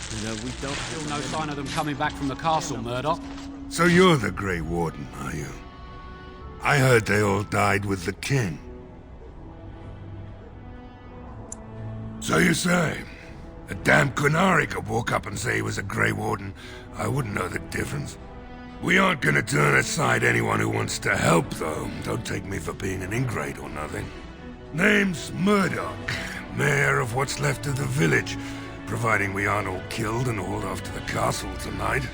We don't still no sign of them coming back from the castle, Murdoch. So you're the Grey Warden, are you? I heard they all died with the king. So you say? A damn Qunari could walk up and say he was a Grey Warden. I wouldn't know the difference. We aren't gonna turn aside anyone who wants to help, though. Don't take me for being an ingrate or nothing. Name's Murdoch, mayor of what's left of the village, providing we aren't all killed and hauled off to the castle tonight.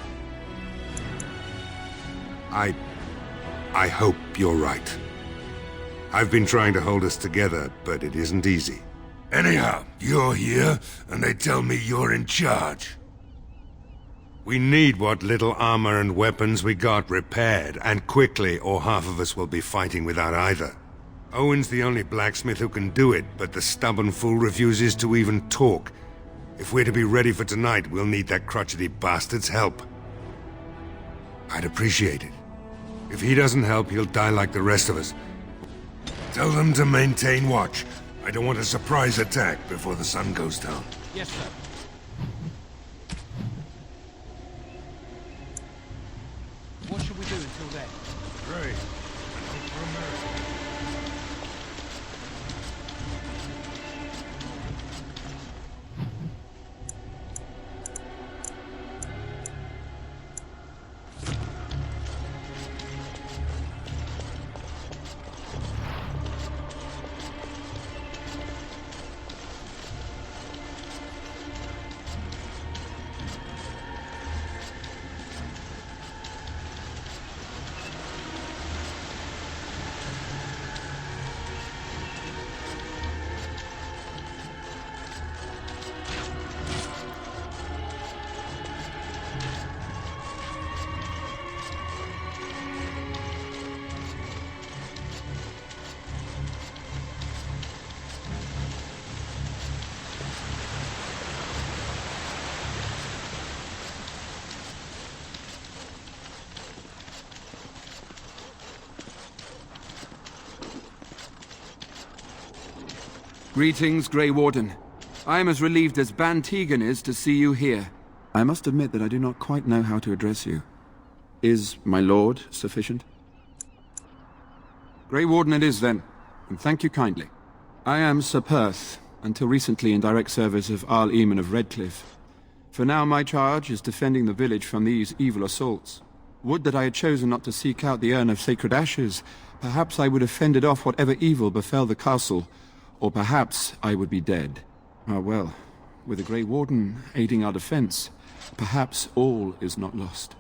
I hope you're right. I've been trying to hold us together, but it isn't easy. Anyhow, you're here, and they tell me you're in charge. We need what little armor and weapons we got repaired, and quickly, or half of us will be fighting without either. Owen's the only blacksmith who can do it, but the stubborn fool refuses to even talk. If we're to be ready for tonight, we'll need that crotchety bastard's help. I'd appreciate it. If he doesn't help, he'll die like the rest of us. Tell them to maintain watch. I don't want a surprise attack before the sun goes down. Yes, sir. What should we do until then? Pray. And hope for a miracle. Greetings, Grey Warden. I am as relieved as Ban Tegan is to see you here. I must admit that I do not quite know how to address you. Is my lord sufficient? Grey Warden it is, then, and thank you kindly. I am Sir Perth, until recently in direct service of Arl Eamon of Redcliffe. For now my charge is defending the village from these evil assaults. Would that I had chosen not to seek out the urn of sacred ashes. Perhaps I would have fended off whatever evil befell the castle, or perhaps I would be dead. Ah well, with the Grey Warden aiding our defense, perhaps all is not lost.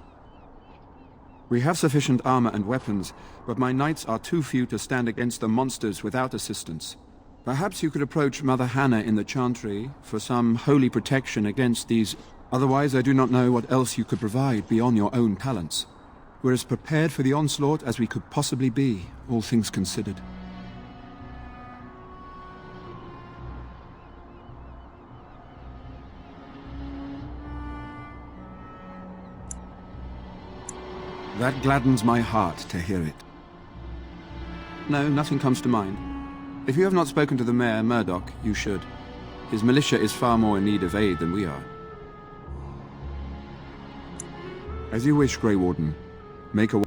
We have sufficient armor and weapons, but my knights are too few to stand against the monsters without assistance. Perhaps you could approach Mother Hannah in the Chantry for some holy protection against these. Otherwise, I do not know what else you could provide beyond your own talents. We're as prepared for the onslaught as we could possibly be, all things considered. That gladdens my heart to hear it. No, nothing comes to mind. If you have not spoken to the Mayor, Murdoch, you should. His militia is far more in need of aid than we are. As you wish, Grey Warden. Make a...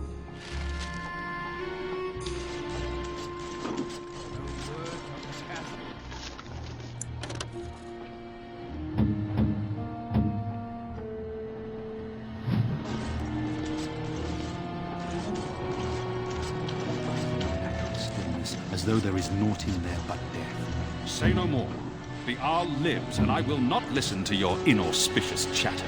As though there is naught in there but death. Say no more. The Arl lives, and I will not listen to your inauspicious chatter.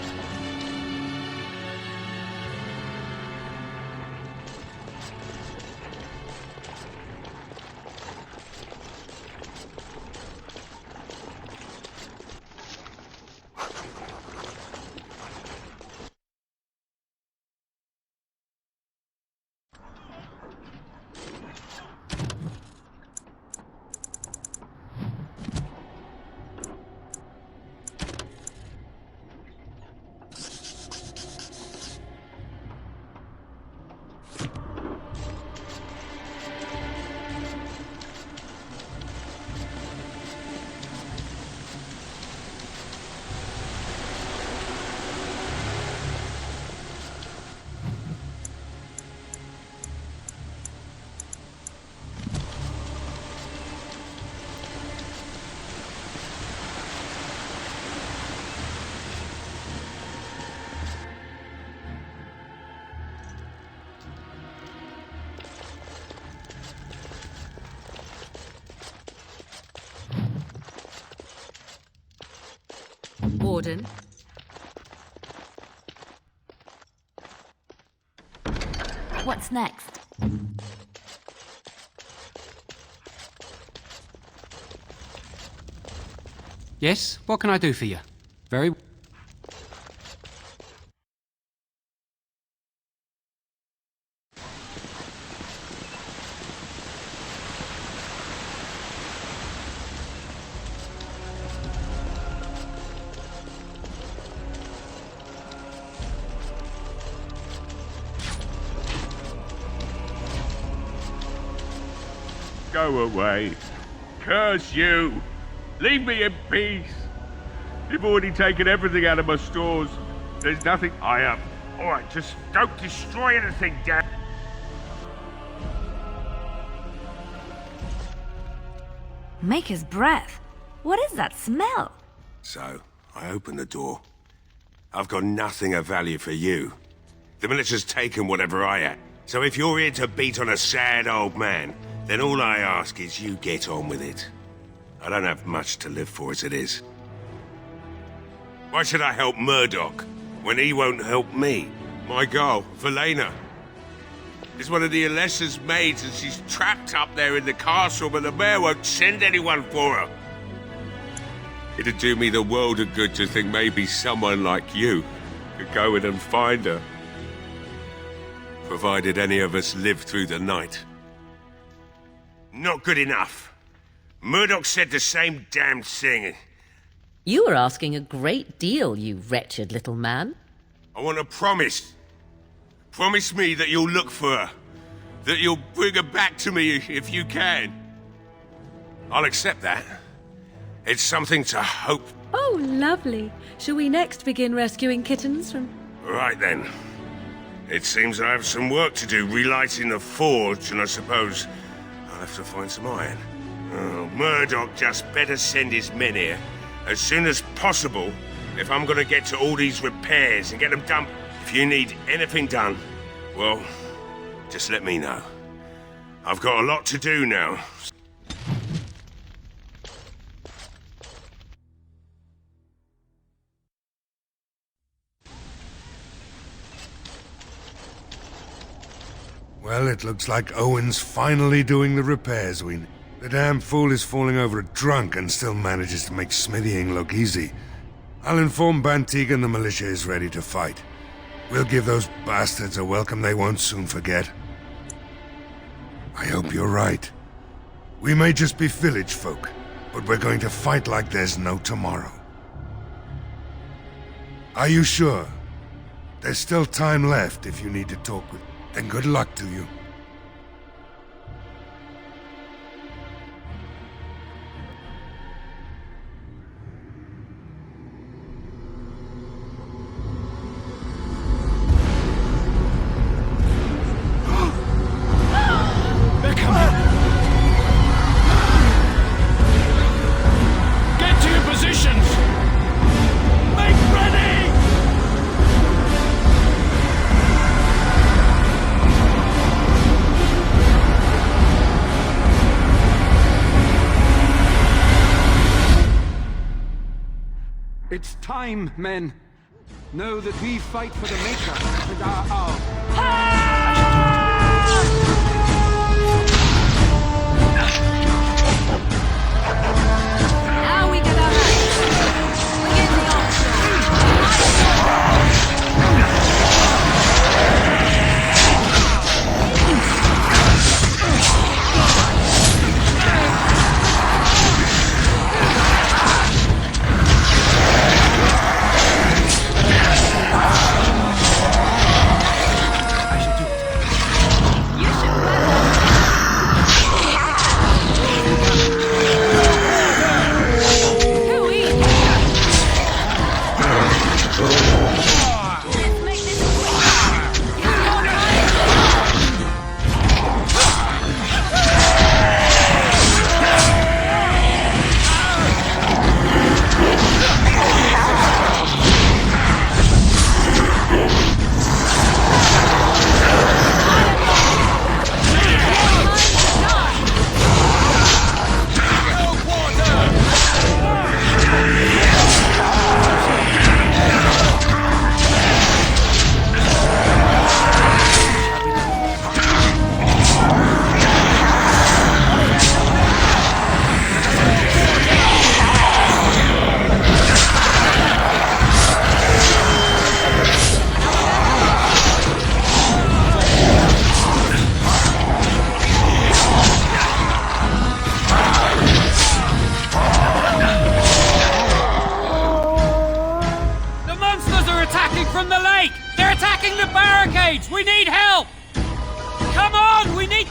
Warden. What's next? Yes, what can I do for you? Very... Go away. Curse you. Leave me in peace. You've already taken everything out of my stores. There's nothing I am. Alright, just don't destroy anything, damn. Maker's breath. What is that smell? So, I open the door. I've got nothing of value for you. The militia's taken whatever I had. So if you're here to beat on a sad old man, then all I ask is you get on with it. I don't have much to live for as it is. Why should I help Murdoch when he won't help me? My girl, Velena, is one of the Alessa's maids and she's trapped up there in the castle, but the mayor won't send anyone for her. It'd do me the world of good to think maybe someone like you could go in and find her. Provided any of us live through the night. Not good enough. Murdoch said the same damn thing. You are asking a great deal, you wretched little man. I want a promise. Promise me that you'll look for her. That you'll bring her back to me if you can. I'll accept that. It's something to hope. Oh, lovely. Shall we next begin rescuing kittens from... Right then. It seems I have some work to do relighting the forge, and I suppose I'll have to find some iron. Oh, Murdoch just better send his men here as soon as possible if I'm gonna get to all these repairs and get them done. If you need anything done, well, just let me know. I've got a lot to do now. Well, it looks like Owen's finally doing the repairs we need. The damn fool is falling over drunk and still manages to make smithying look easy. I'll inform Bantigan the militia is ready to fight. We'll give those bastards a welcome they won't soon forget. I hope you're right. We may just be village folk, but we're going to fight like there's no tomorrow. Are you sure? There's still time left if you need to talk with... Then good luck to you. Get to your positions! Make ready! It's time, men. Know that we fight for the Maker and our... Now we get our hands. Begin the I should barricades! We need help! Come on, we need...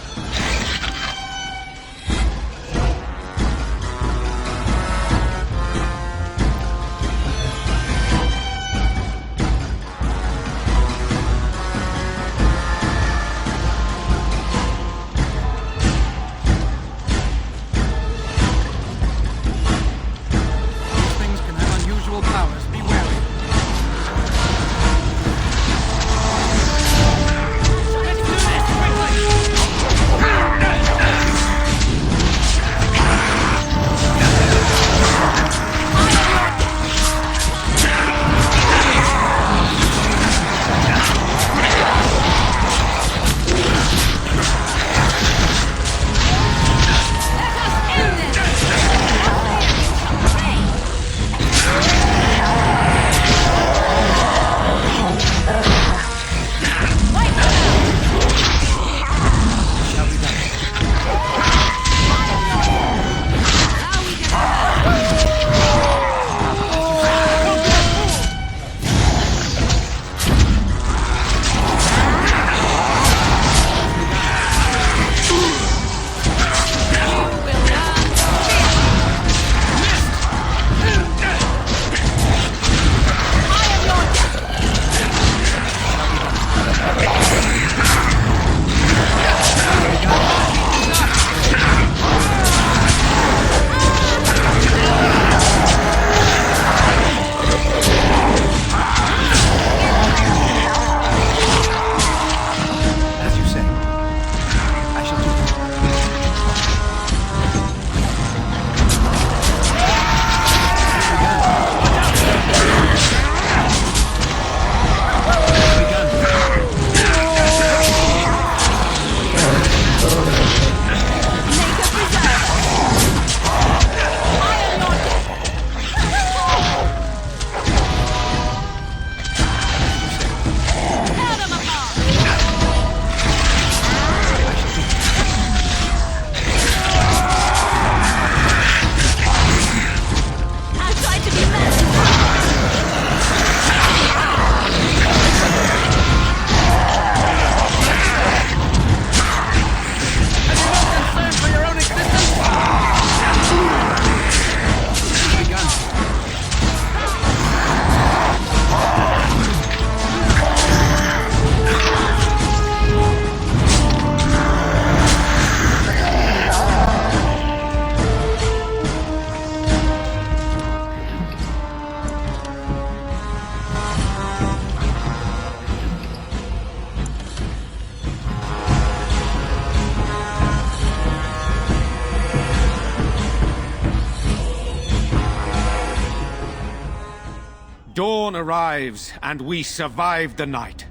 Dawn arrives, and we survive the night.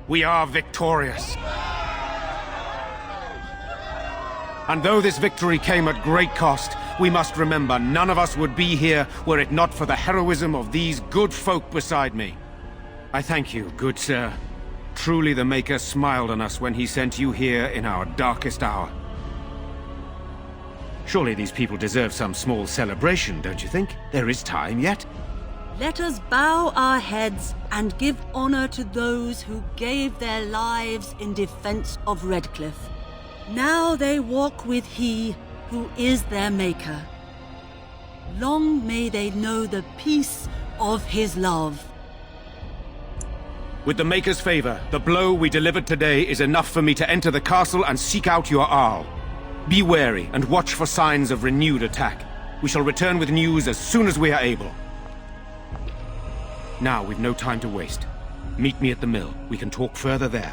We are victorious. And though this victory came at great cost, we must remember none of us would be here were it not for the heroism of these good folk beside me. I thank you, good sir. Truly the Maker smiled on us when he sent you here in our darkest hour. Surely these people deserve some small celebration, don't you think? There is time yet. Let us bow our heads and give honor to those who gave their lives in defense of Redcliffe. Now they walk with He who is their Maker. Long may they know the peace of His love. With the Maker's favor, the blow we delivered today is enough for me to enter the castle and seek out your Arl. Be wary and watch for signs of renewed attack. We shall return with news as soon as we are able. Now, we've no time to waste. Meet me at the mill. We can talk further there.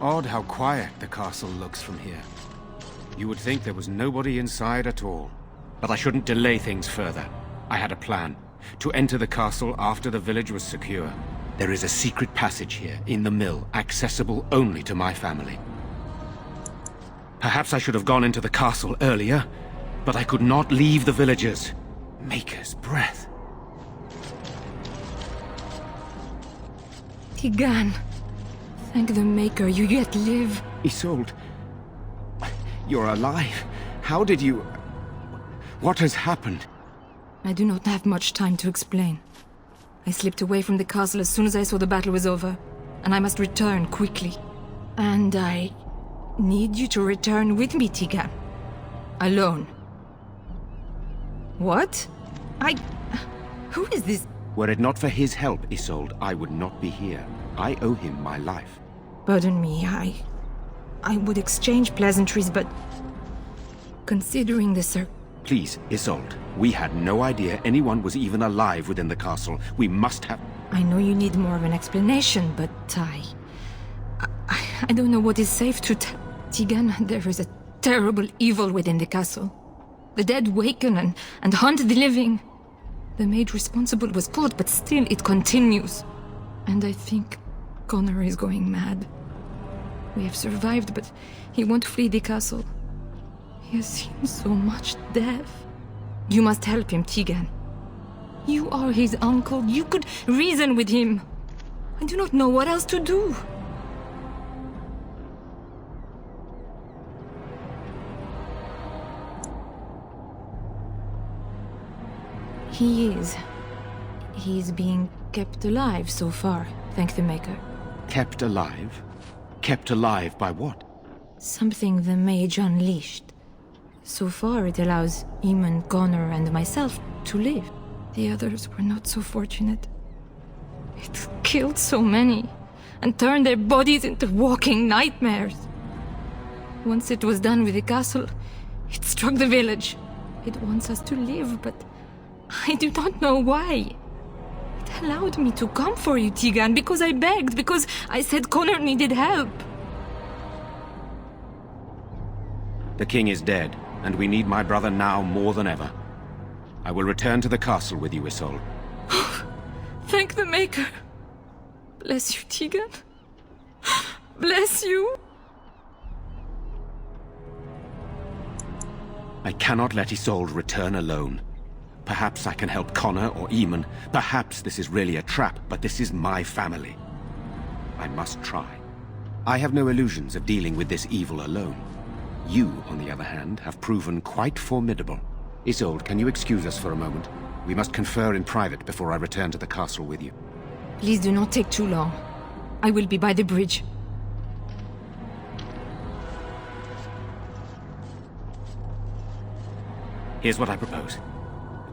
Odd how quiet the castle looks from here. You would think there was nobody inside at all. But I shouldn't delay things further. I had a plan. To enter the castle after the village was secure. There is a secret passage here, in the mill, accessible only to my family. Perhaps I should have gone into the castle earlier, but I could not leave the villagers. Maker's breath. Tigan, thank the Maker you yet live. Isolde, you're alive. How did you... What has happened? I do not have much time to explain. I slipped away from the castle as soon as I saw the battle was over, and I must return quickly. And I need you to return with me, Tigan. Alone. What? Who is this? Were it not for his help, Isolde, I would not be here. I owe him my life. Pardon me, I would exchange pleasantries, but... Considering the Please, Isolde. We had no idea anyone was even alive within the castle. We must have... I know you need more of an explanation, but I don't know what is safe to tell. Tigan, there is a terrible evil within the castle. The dead waken and haunt the living. The maid responsible was caught, but still it continues. And I think Connor is going mad. We have survived, but he won't flee the castle. He has seen so much death. You must help him, Tigan. You are his uncle. You could reason with him. I do not know what else to do. He is being kept alive so far, thank the Maker. Kept alive? Kept alive by what? Something the mage unleashed. So far it allows Eamon, Connor, and myself to live. The others were not so fortunate. It killed so many, and turned their bodies into walking nightmares. Once it was done with the castle, it struck the village. It wants us to live, but I do not know why. It allowed me to come for you, Tigan, because I begged, because I said Connor needed help. The king is dead, and we need my brother now more than ever. I will return to the castle with you, Isolde. Thank the Maker. Bless you, Tigan. Bless you. I cannot let Isolde return alone. Perhaps I can help Connor or Eamon. Perhaps this is really a trap, but this is my family. I must try. I have no illusions of dealing with this evil alone. You, on the other hand, have proven quite formidable. Isolde, can you excuse us for a moment? We must confer in private before I return to the castle with you. Please do not take too long. I will be by the bridge. Here's what I propose.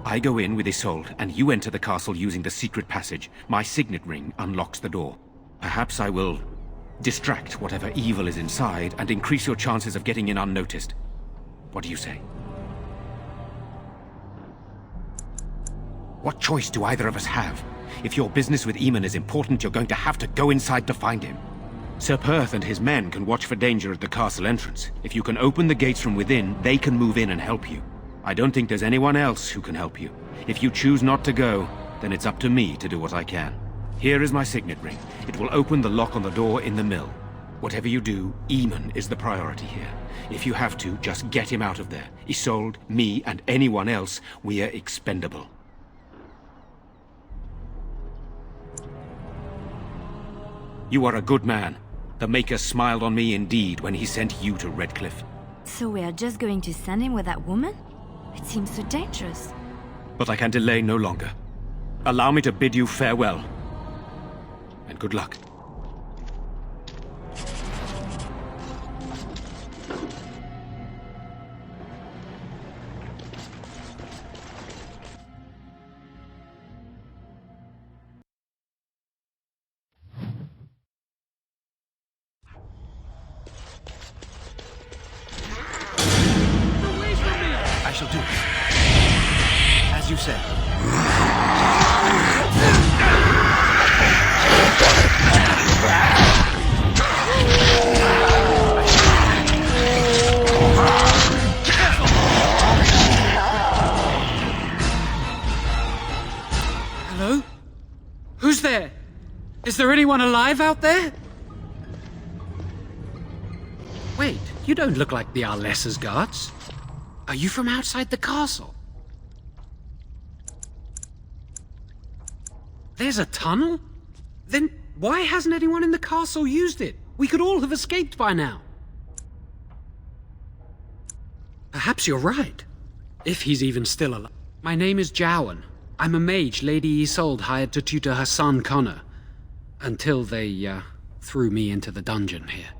I go in with Isolde, and you enter the castle using the secret passage. My signet ring unlocks the door. Perhaps I will distract whatever evil is inside and increase your chances of getting in unnoticed. What do you say? What choice do either of us have? If your business with Eamon is important, you're going to have to go inside to find him. Sir Perth and his men can watch for danger at the castle entrance. If you can open the gates from within, they can move in and help you. I don't think there's anyone else who can help you. If you choose not to go, then it's up to me to do what I can. Here is my signet ring. It will open the lock on the door in the mill. Whatever you do, Eamon is the priority here. If you have to, just get him out of there. Isolde, me, and anyone else, we are expendable. You are a good man. The Maker smiled on me indeed when he sent you to Redcliffe. So we are just going to send him with that woman? It seems so dangerous. But I can delay no longer. Allow me to bid you farewell. And good luck. I shall do it. As you said. there? Is there anyone alive out there? Wait, you don't look like the Arlessa's guards. Are you from outside the castle? There's a tunnel? Then why hasn't anyone in the castle used it? We could all have escaped by now. Perhaps you're right. If he's even still alive. My name is Jowan. I'm a mage Lady Isolde hired to tutor her son Connor. Until they, threw me into the dungeon here.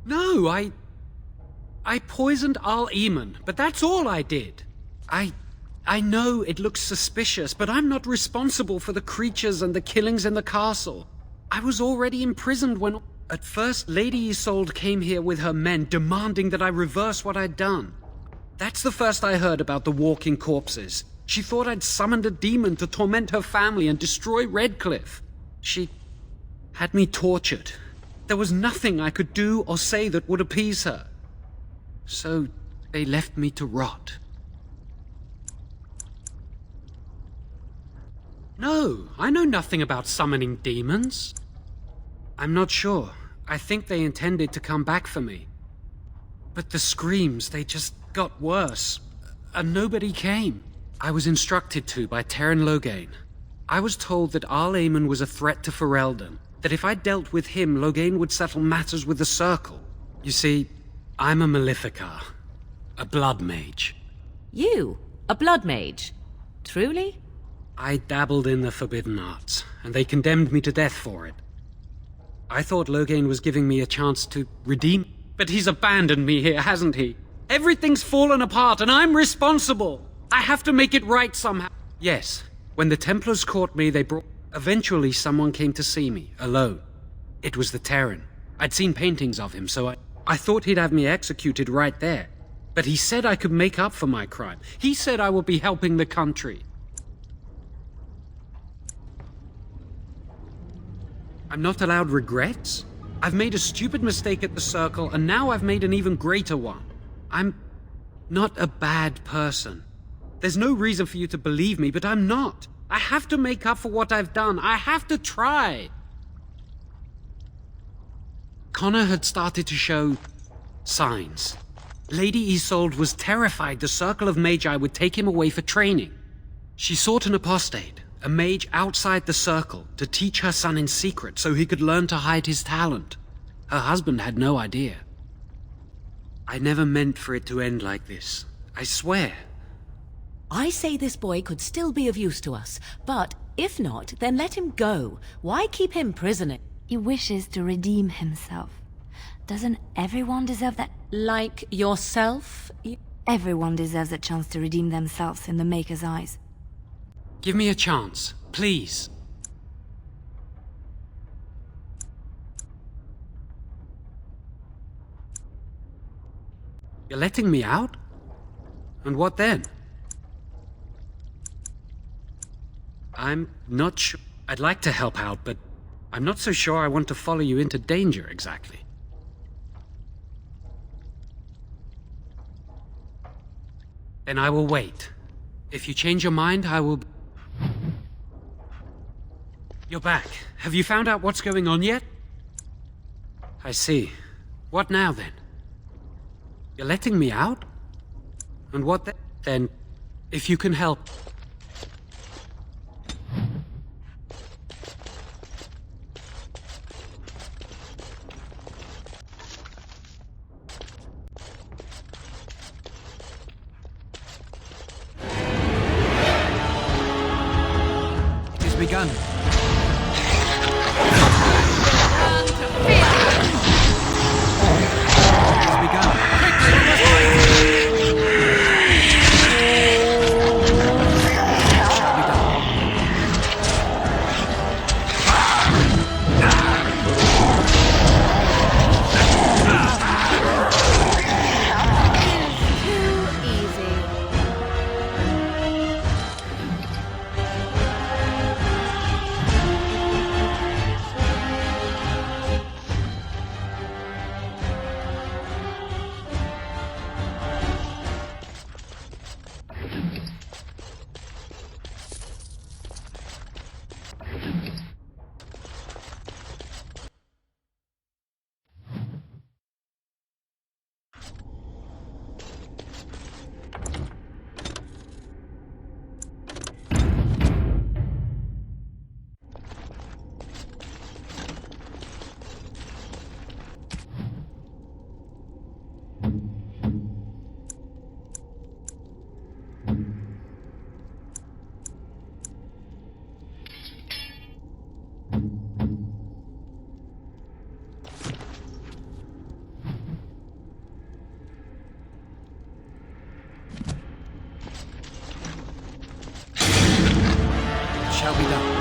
No, I poisoned Al Eamon, but that's all I did. I know it looks suspicious, but I'm not responsible for the creatures and the killings in the castle. I was already imprisoned when... At first, Lady Isolde came here with her men, demanding that I reverse what I'd done. That's the first I heard about the walking corpses. She thought I'd summoned a demon to torment her family and destroy Redcliffe. She had me tortured. There was nothing I could do or say that would appease her. So they left me to rot. No, I know nothing about summoning demons. I'm not sure. I think they intended to come back for me. But the screams, they just got worse. And nobody came. I was instructed to by Terran Loghain. I was told that Al Eamon was a threat to Ferelden. That if I dealt with him, Loghain would settle matters with the Circle. You see, I'm a Maleficar. A blood mage. You? A blood mage? Truly? I dabbled in the forbidden arts, and they condemned me to death for it. I thought Loghain was giving me a chance to redeem... But he's abandoned me here, hasn't he? Everything's fallen apart, and I'm responsible! I have to make it right somehow. Yes, when the Templars caught me, they brought... Eventually, someone came to see me, alone. It was the Terran. I'd seen paintings of him, so I thought he'd have me executed right there. But he said I could make up for my crime. He said I would be helping the country. I'm not allowed regrets? I've made a stupid mistake at the Circle, and now I've made an even greater one. I'm not a bad person. There's no reason for you to believe me, but I'm not. I have to make up for what I've done. I have to try. Connor had started to show signs. Lady Isolde was terrified the Circle of Magi would take him away for training. She sought an apostate, a mage outside the Circle, to teach her son in secret so he could learn to hide his talent. Her husband had no idea. I never meant for it to end like this. I swear. I say this boy could still be of use to us, but if not, then let him go. Why keep him prisoner? He wishes to redeem himself. Doesn't everyone deserve that? Like yourself? Everyone deserves a chance to redeem themselves in the Maker's eyes. Give me a chance, please. You're letting me out? And what then? I'm not sure. I'd like to help out, but I'm not so sure I want to follow you into danger exactly. Then I will wait. If you change your mind, I will... You're back. Have you found out what's going on yet? I see. What now, then? You're letting me out? And what then? If you can help... begun. shall be done.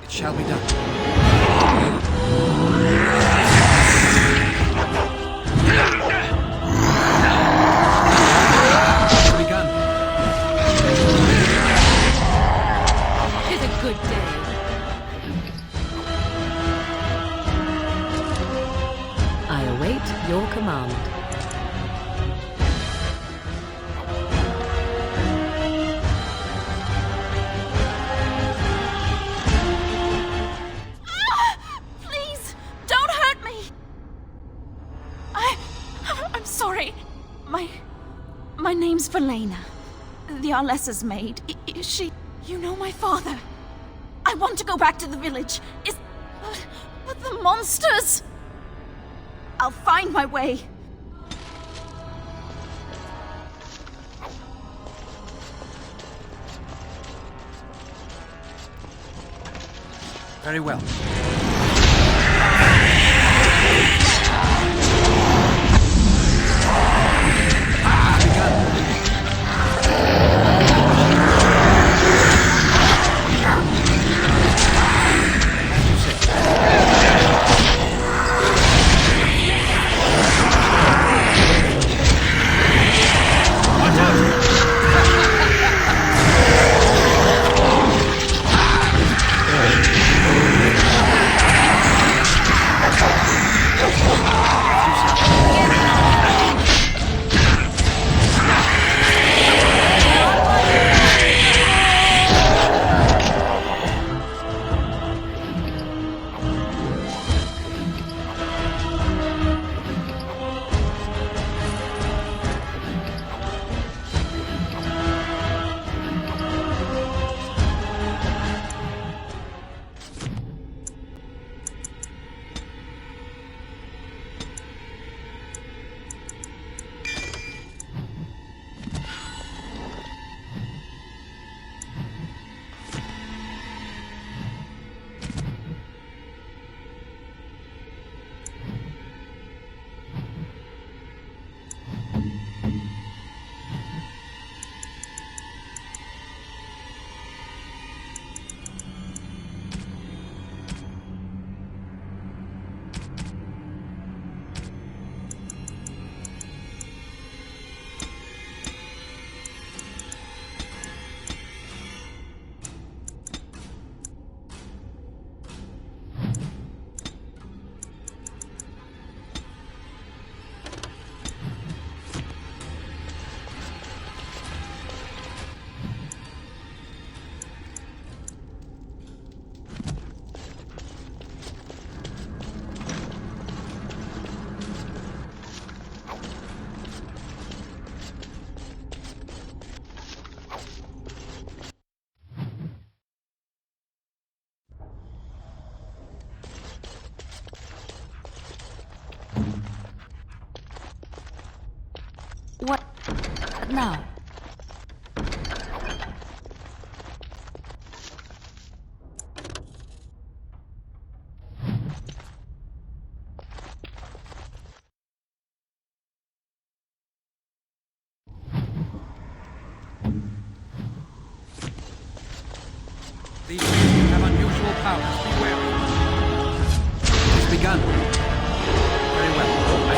Shall be done. Begun. Tis a good day. I await your command. My name's Valena. The Arlessa's maid. Is she... You know my father. I want to go back to the village. But the monsters... I'll find my way. Very well. Now. These beings have unusual powers. Be wary. It's begun. Very well. I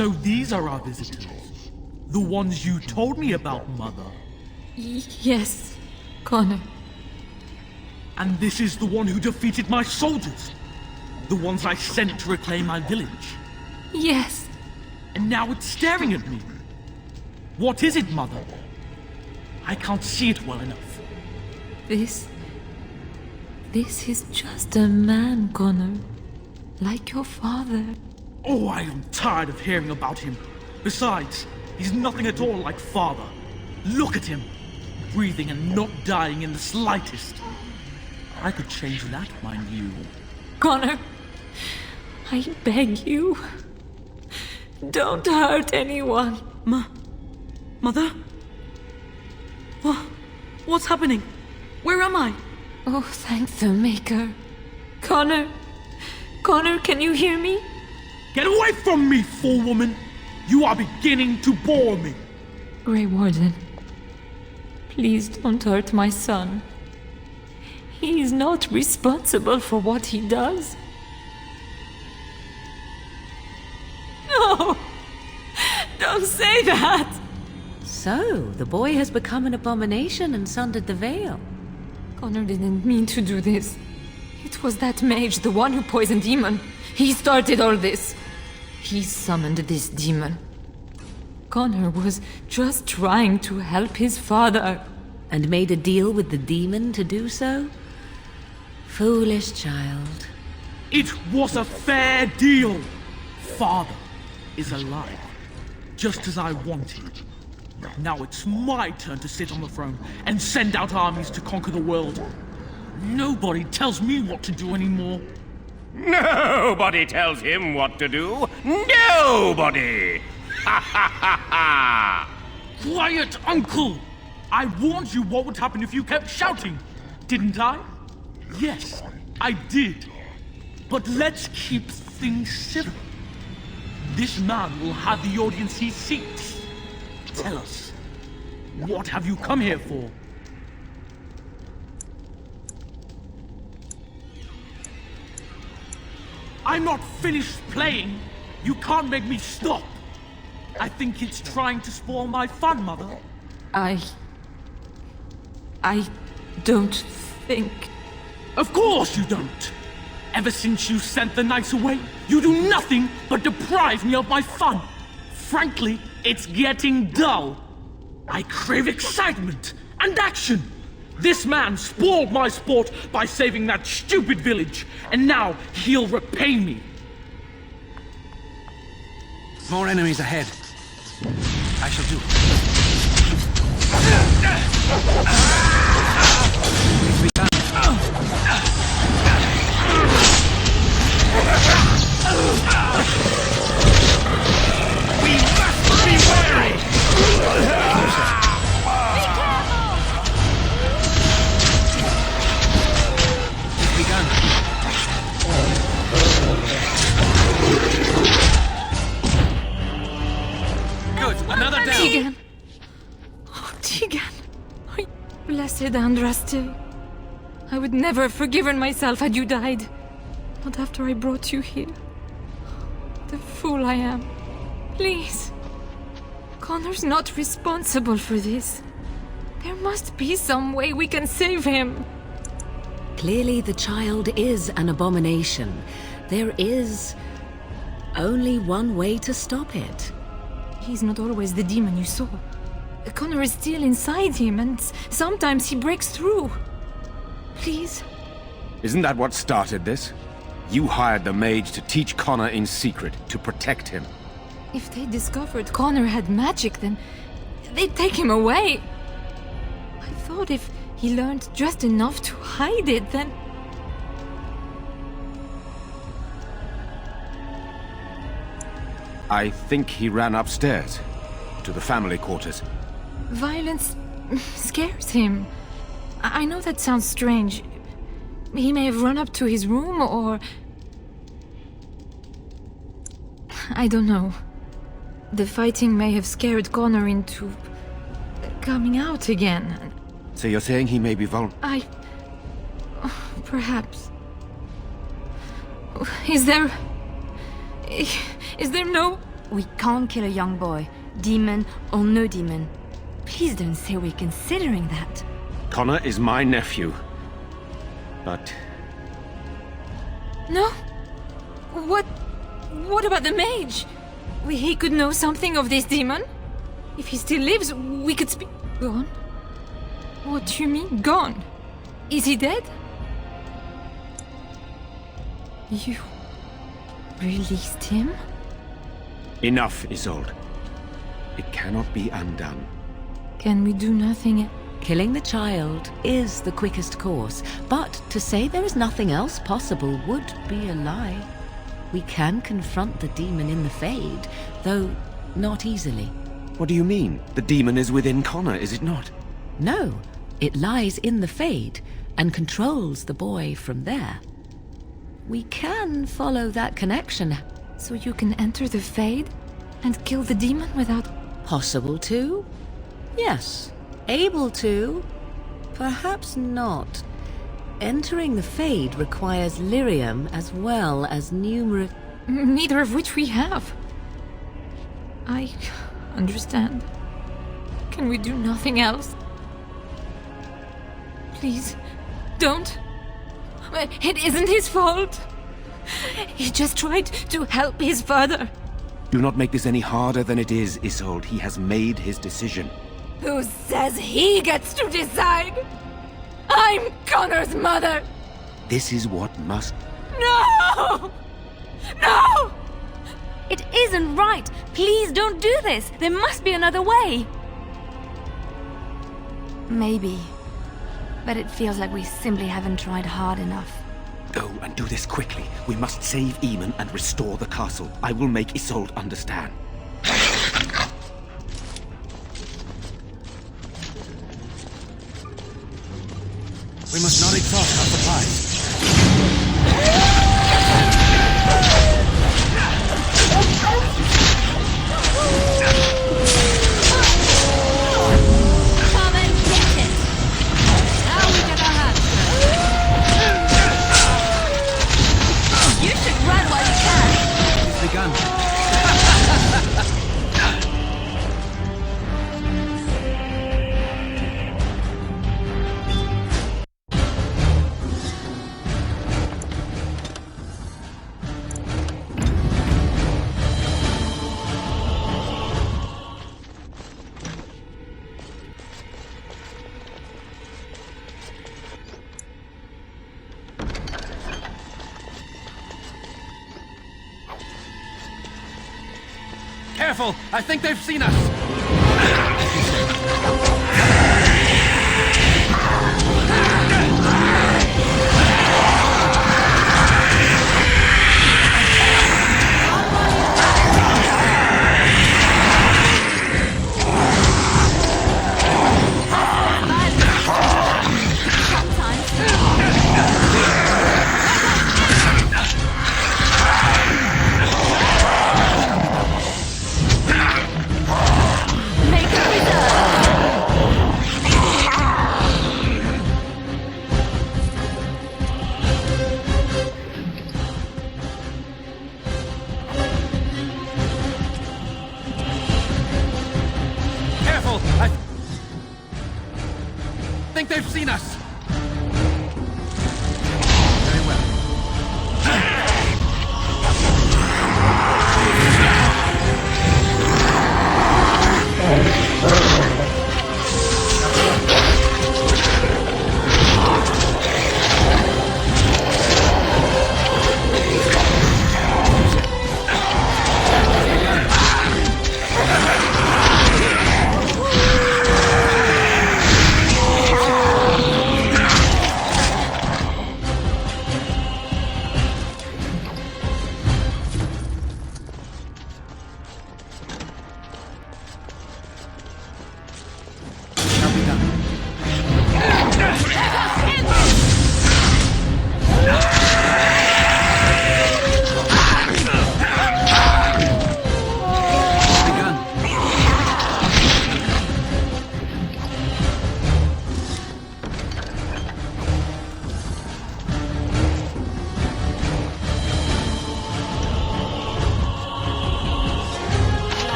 So these are our visitors. The ones you told me about, Mother. Yes, Connor. And this is the one who defeated my soldiers. The ones I sent to reclaim my village. Yes. And now it's staring at me. What is it, Mother? I can't see it well enough. This is just a man, Connor. Like your father. Oh, I am tired of hearing about him. Besides, he's nothing at all like father. Look at him. Breathing and not dying in the slightest. I could change that, mind you. Connor, I beg you. Don't hurt anyone. Mother? What's happening? Where am I? Oh, thank the Maker. Connor, can you hear me? Get away from me, fool woman! You are beginning to bore me. Grey Warden, please don't hurt my son. He is not responsible for what he does. say that! So, the boy has become an abomination and sundered the veil. Connor didn't mean to do this. It was that mage, the one who poisoned Demon. He started all this. He summoned this demon. Connor was just trying to help his father. And made a deal with the demon to do so? Foolish child. It was a fair deal. Father is alive, just as I wanted. Now it's my turn to sit on the throne and send out armies to conquer the world. Nobody tells me what to do anymore. Nobody tells him what to do. Nobody! Ha ha ha ha! Quiet, Uncle! I warned you what would happen if you kept shouting, didn't I? Yes, I did. But let's keep things civil. This man will have the audience he seeks. Tell us, what have you come here for? I'm not finished playing. You can't make me stop. I think it's trying to spoil my fun, Mother. I don't think... Of course you don't! Ever since you sent the knights away, you do nothing but deprive me of my fun. Frankly, it's getting dull. I crave excitement and action. This man spoiled my sport by saving that stupid village, and now he'll repay me. More enemies ahead. I shall do. Please be done. We must be wary! Be careful! It's begun. Good, another down. Tegan! Oh, Tegan! Oh, blessed Andraste. I would never have forgiven myself had you died. Not after I brought you here. The fool I am. Please. Connor's not responsible for this. There must be some way we can save him. Clearly the child is an abomination. There is only one way to stop it. He's not always the demon you saw. Connor is still inside him, and sometimes he breaks through. Please. Isn't that what started this? You hired the mage to teach Connor in secret, to protect him. If they discovered Connor had magic, then they'd take him away. I thought if he learned just enough to hide it, then... I think he ran upstairs, to the family quarters. Violence scares him. I know that sounds strange. He may have run up to his room, or... I don't know. The fighting may have scared Connor into... coming out again. So you're saying he may be vulnerable? Perhaps. Is there no... We can't kill a young boy, demon or no demon. Please don't say we're considering that. Connor is my nephew. But... No? What about the mage? He could know something of this demon? If he still lives, we could speak... Gone? What do you mean, gone? Is he dead? You... released him? Enough, Isolde. It cannot be undone. Can we do nothing? Killing the child is the quickest course, but to say there is nothing else possible would be a lie. We can confront the demon in the Fade, though not easily. What do you mean? The demon is within Connor, is it not? No, it lies in the Fade and controls the boy from there. We can follow that connection. So you can enter the Fade and kill the demon without... Possible to? Yes. Able to? Perhaps not. Entering the Fade requires lyrium as well as numerous... Neither of which we have. I understand. Can we do nothing else? Please, don't. It isn't his fault. He just tried to help his father. Do not make this any harder than it is, Isolde. He has made his decision. Who says he gets to decide? I'm Connor's mother! This is what must... No! No! It isn't right! Please don't do this! There must be another way! Maybe. But it feels like we simply haven't tried hard enough. Go and do this quickly. We must save Eamon and restore the castle. I will make Isolde understand. We must not exhaust our supplies. Come and get it! Now we get our hands dirty. You should run while you can. It's begun. Careful! I think they've seen us! I think they've seen us! Very well.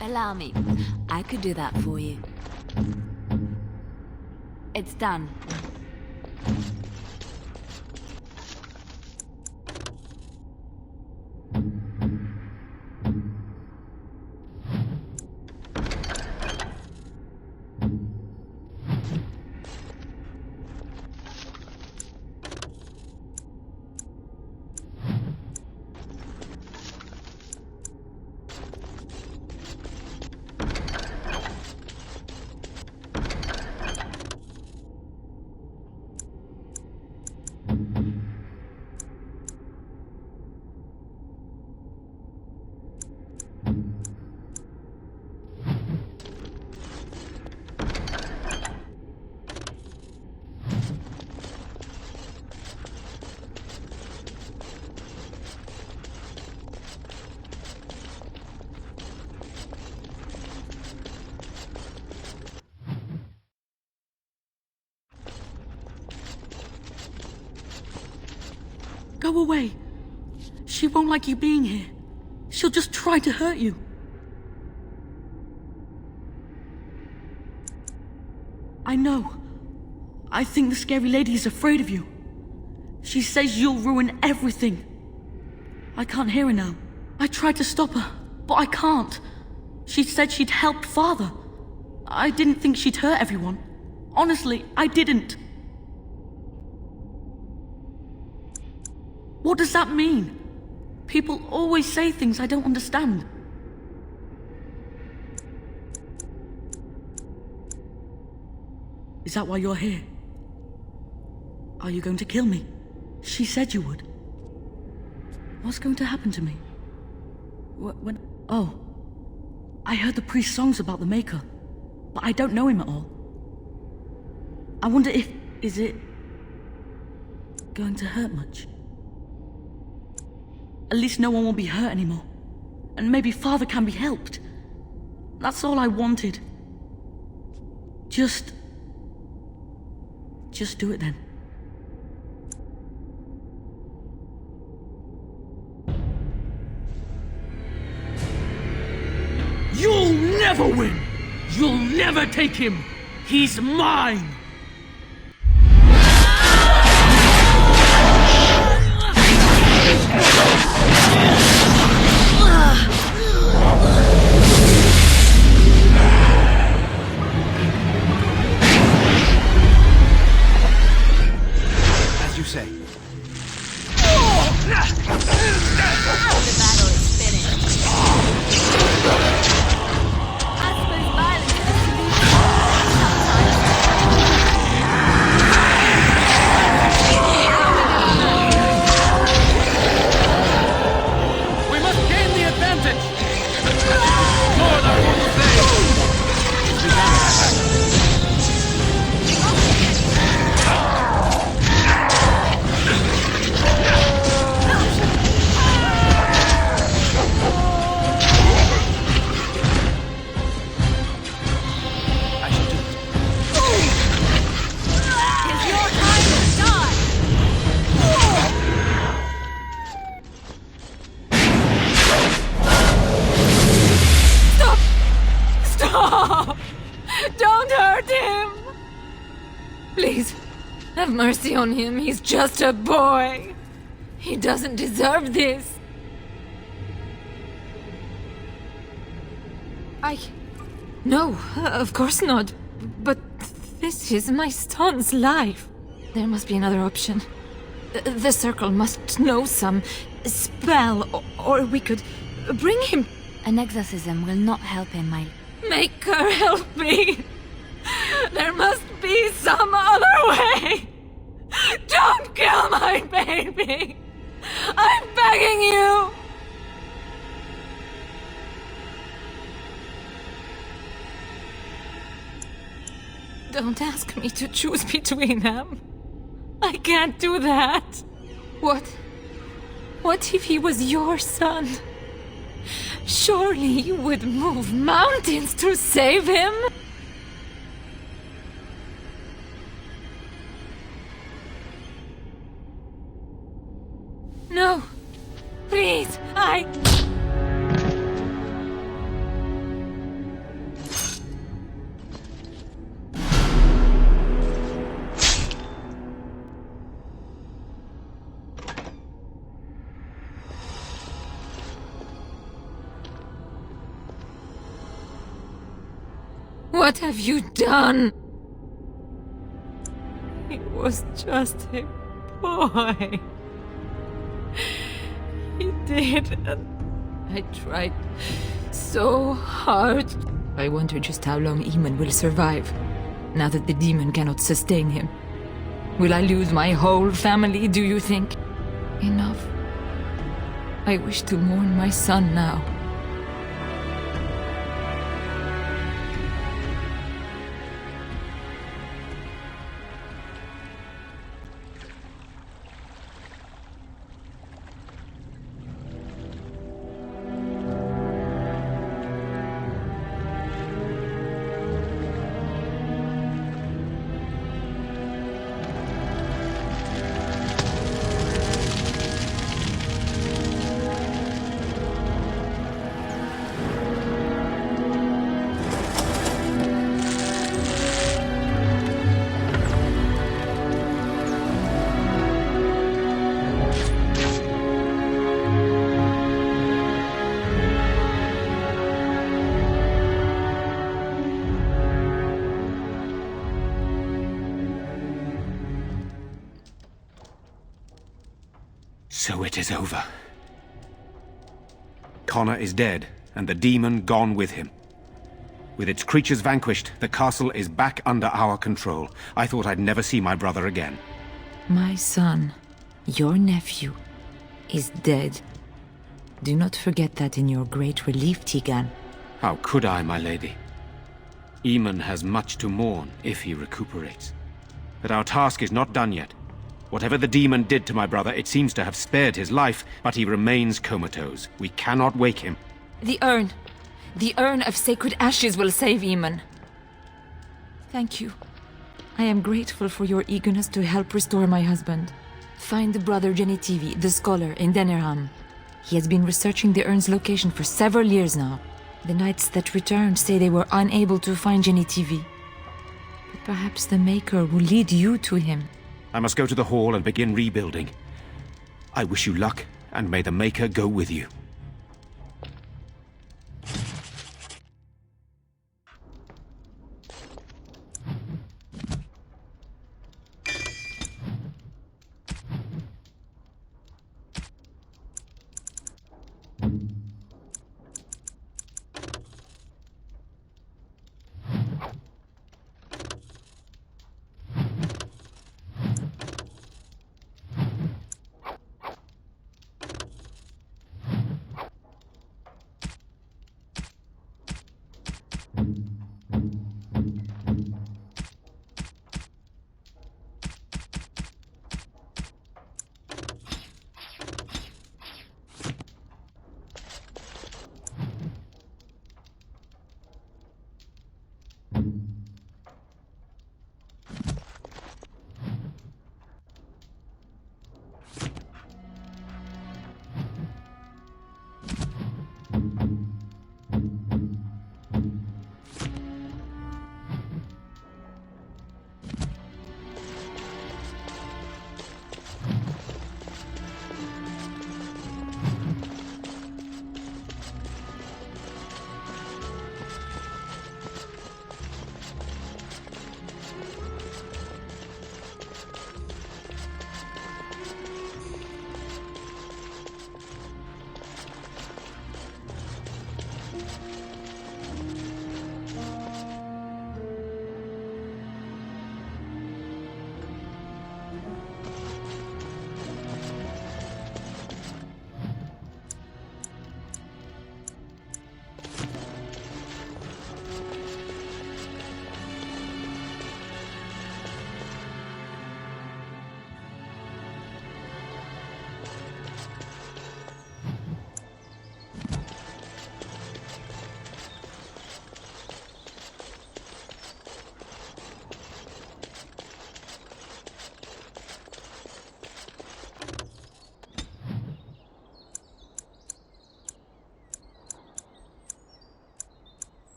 Allow me. I could do that for you. It's done. Go away. She won't like you being here. She'll just try to hurt you. I know. I think the scary lady is afraid of you. She says you'll ruin everything. I can't hear her now. I tried to stop her, but I can't. She said she'd helped Father. I didn't think she'd hurt everyone. Honestly, I didn't. What does that mean? People always say things I don't understand. Is that why you're here? Are you going to kill me? She said you would. What's going to happen to me? When... Oh. I heard the priest's songs about the Maker, but I don't know him at all. I wonder if... Is it... going to hurt much? At least no one will be hurt anymore. And maybe Father can be helped. That's all I wanted. Just do it then. You'll never win! You'll never take him! He's mine! As you say. The battle is finished. I suppose violence is a solution. We must gain the advantage! More than what was Don't hurt him! Please, have mercy on him. He's just a boy. He doesn't deserve this. No, of course not. But this is my son's life. There must be another option. The Circle must know some spell, or we could bring him... An exorcism will not help him, my... Make her help me! There must be some other way! Don't kill my baby! I'm begging you! Don't ask me to choose between them. I can't do that. What if he was your son? Surely you would move mountains to save him? No. Please, What have you done? He was just a boy. He did. I tried so hard. I wonder just how long Eamon will survive, now that the demon cannot sustain him. Will I lose my whole family, do you think? Enough. I wish to mourn my son now. So it is over. Connor is dead, and the demon gone with him. With its creatures vanquished, the castle is back under our control. I thought I'd never see my brother again. My son, your nephew, is dead. Do not forget that in your great relief, Tegan. How could I, my lady? Eamon has much to mourn if he recuperates. But our task is not done yet. Whatever the demon did to my brother, it seems to have spared his life, but he remains comatose. We cannot wake him. The urn! The urn of sacred ashes will save Eamon. Thank you. I am grateful for your eagerness to help restore my husband. Find Brother Genitivi, the scholar, in Denerham. He has been researching the urn's location for several years now. The knights that returned say they were unable to find Genitivi. But perhaps the Maker will lead you to him. I must go to the hall and begin rebuilding. I wish you luck, and may the Maker go with you.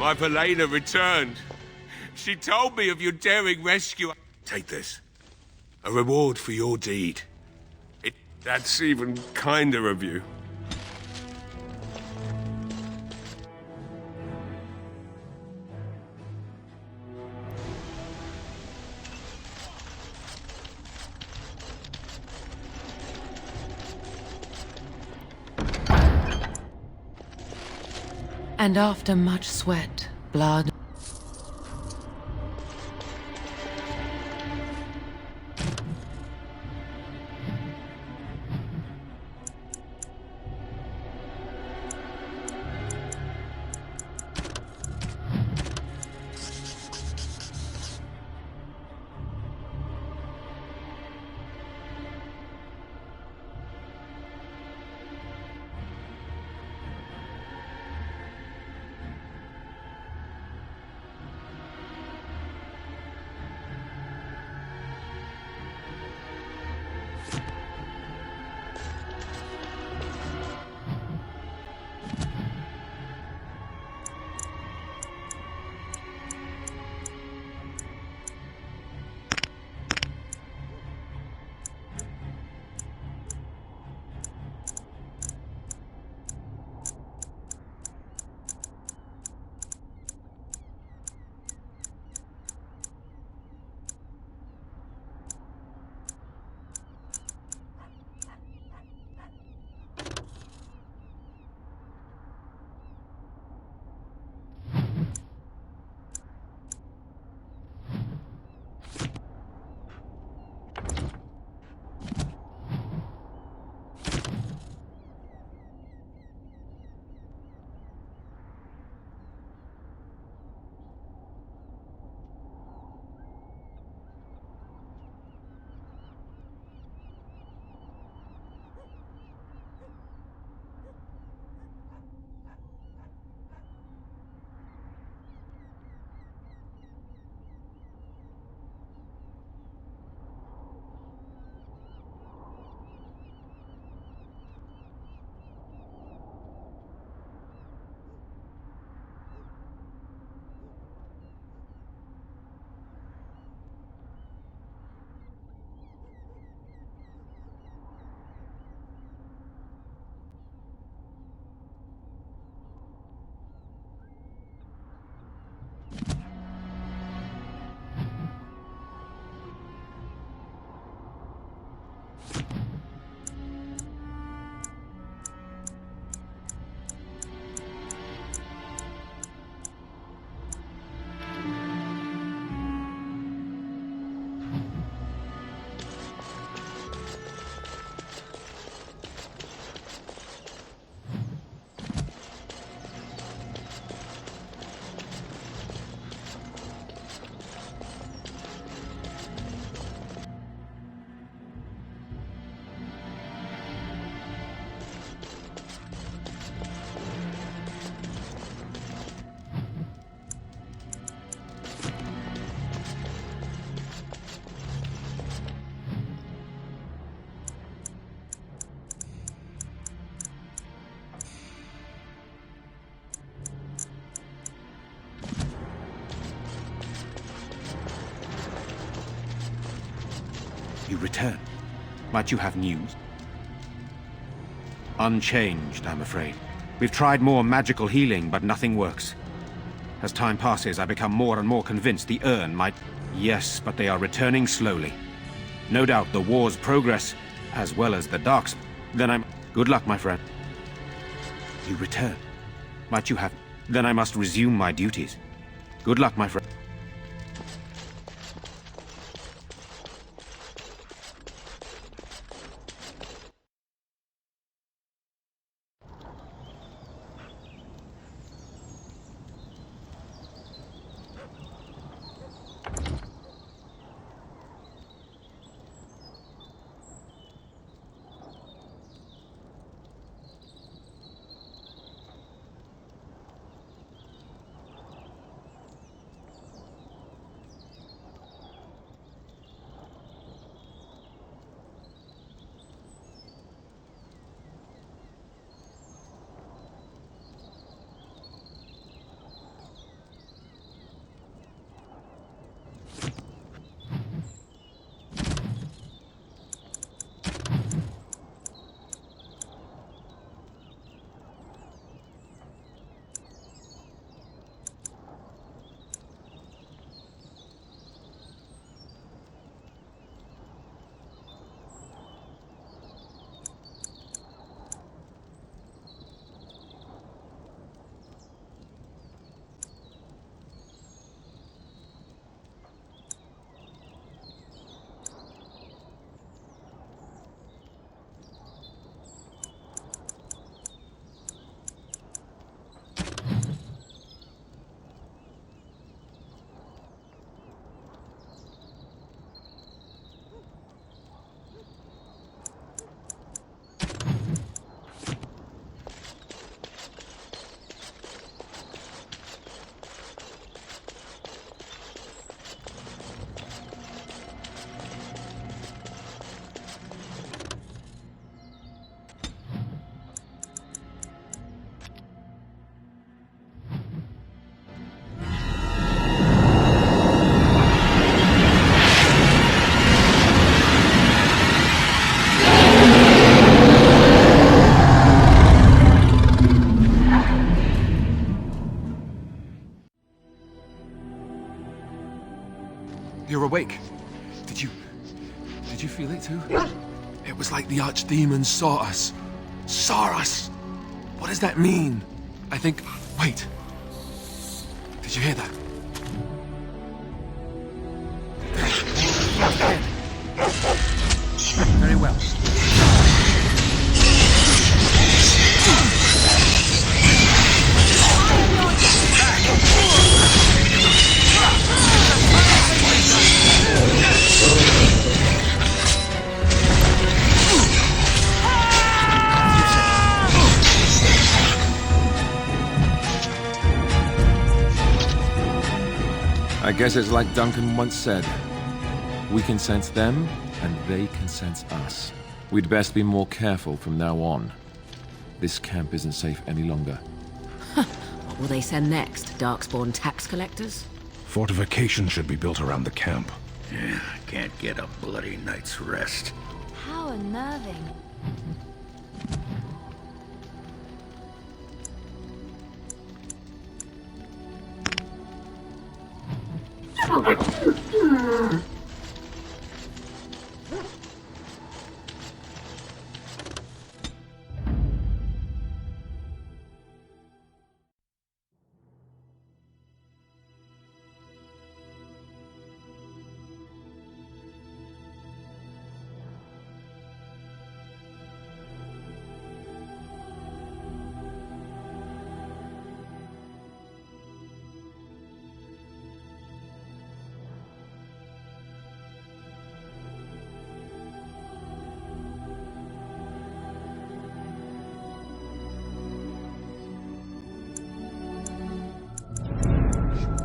My Verlaine returned. She told me of your daring rescue. Take this. A reward for your deed. That's even kinder of you. And after much sweat, blood, You return. Might you have news? Unchanged, I'm afraid. We've tried more magical healing, but nothing works. As time passes, I become more and more convinced the urn might... Yes, but they are returning slowly. No doubt the war's progress, as well as the darks... Then I'm... Good luck, my friend. You return. Might you have... Then I must resume my duties. Good luck, my friend. to? It was like the archdemons saw us. Saw us! What does that mean? I think... Wait. Did you hear that? Very well. I guess it's like Duncan once said. We can sense them, and they can sense us. We'd best be more careful from now on. This camp isn't safe any longer. What will they send next? Darkspawn tax collectors? Fortifications should be built around the camp. Yeah, can't get a bloody night's rest. How unnerving.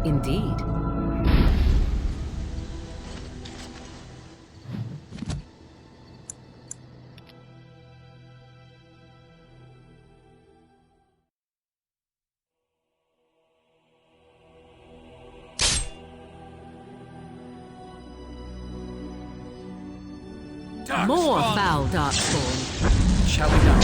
Indeed. More foul darkspawn. Shall we go?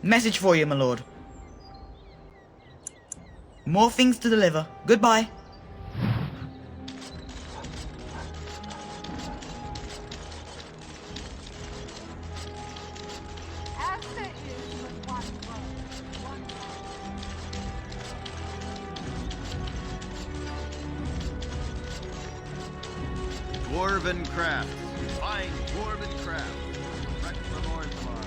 Message for you, my lord. More things to deliver. Goodbye. Dwarven craft. Fine dwarven craft. Wreck from Orzammar.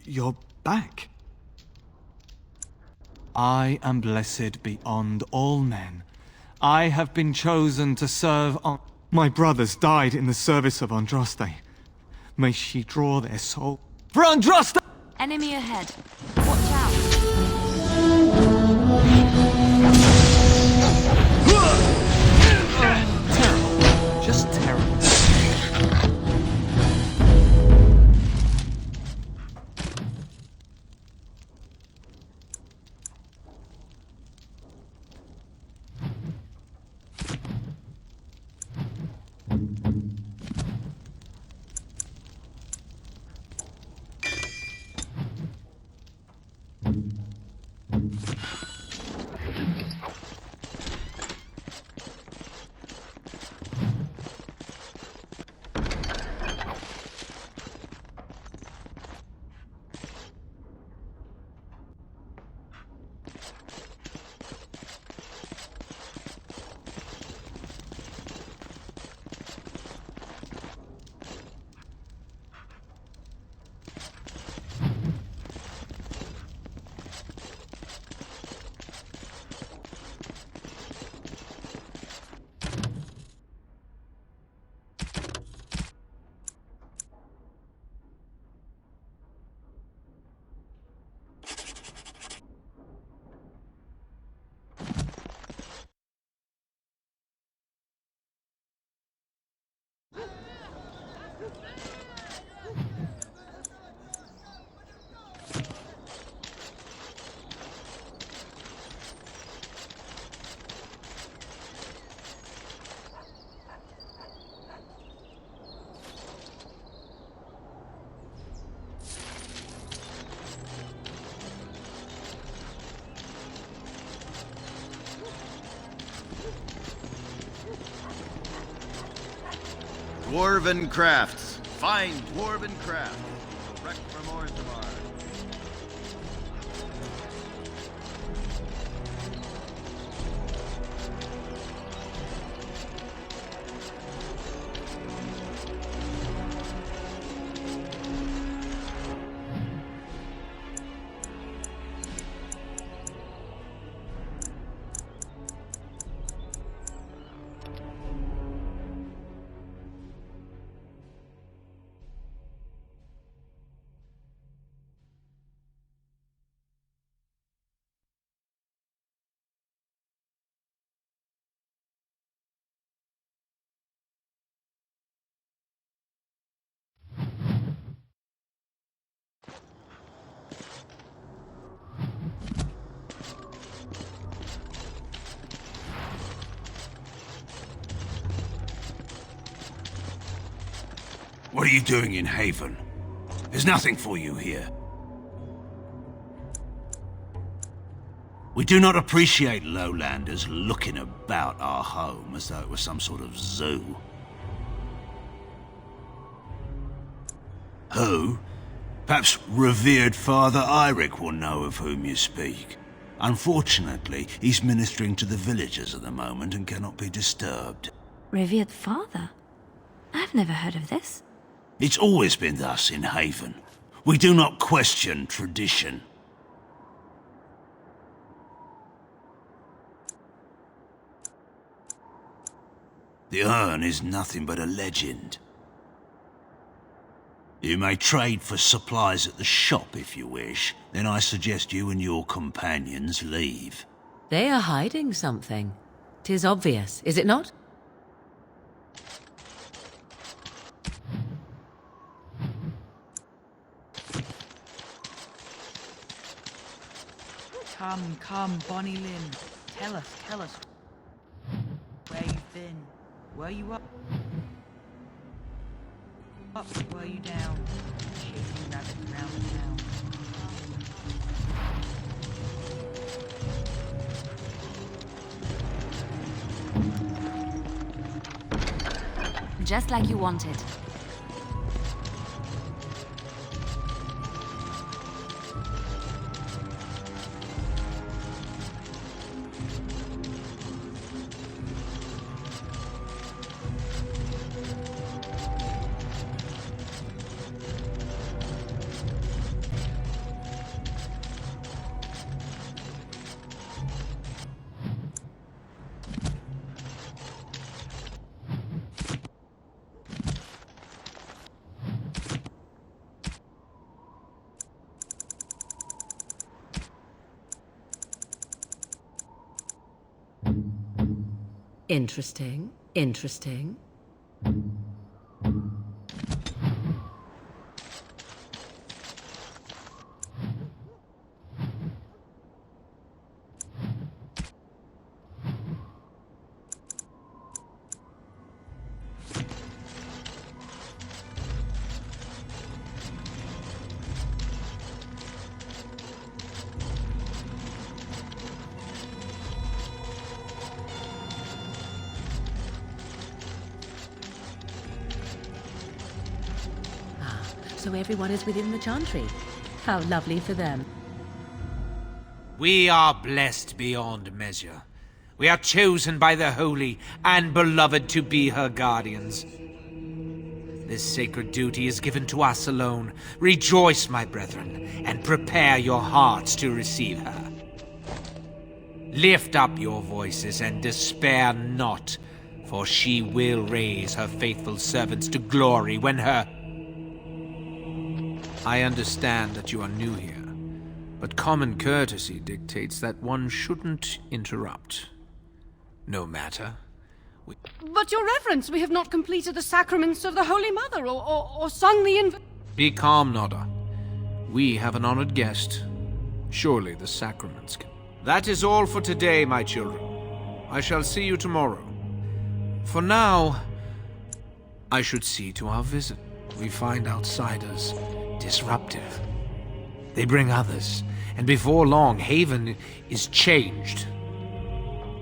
You're back. I am blessed beyond all men. I have been chosen to serve on... My brothers died in the service of Andraste. May she draw their soul... For Andraste! Enemy ahead. Watch out. Terrible. Just terrible. Dwarven crafts. Fine dwarven craft. Wreck from Orzammar. What are you doing in Haven? There's nothing for you here. We do not appreciate lowlanders looking about our home as though it was some sort of zoo. Who? Perhaps revered Father Eirik will know of whom you speak. Unfortunately, he's ministering to the villagers at the moment and cannot be disturbed. Revered father? I've never heard of this. It's always been thus in Haven. We do not question tradition. The urn is nothing but a legend. You may trade for supplies at the shop if you wish. Then I suggest you and your companions leave. They are hiding something. 'Tis obvious, is it not? Come, Bonnie Lynn. Tell us where you've been. Were you up? Were you down? Chasing rabbits around the town. Just like you wanted. Interesting, interesting. So everyone is within the chantry. How lovely for them. We are blessed beyond measure. We are chosen by the holy and beloved to be her guardians. This sacred duty is given to us alone. Rejoice, my brethren, and prepare your hearts to receive her. Lift up your voices and despair not, for she will raise her faithful servants to glory when her... I understand that you are new here, but common courtesy dictates that one shouldn't interrupt. No matter. But, Your Reverence, we have not completed the sacraments of the Holy Mother, or sung the Be calm, Nodda. We have an honored guest. Surely the sacraments can... That is all for today, my children. I shall see you tomorrow. For now, I should see to our visit. We find outsiders disruptive. They bring others, and before long, Haven is changed.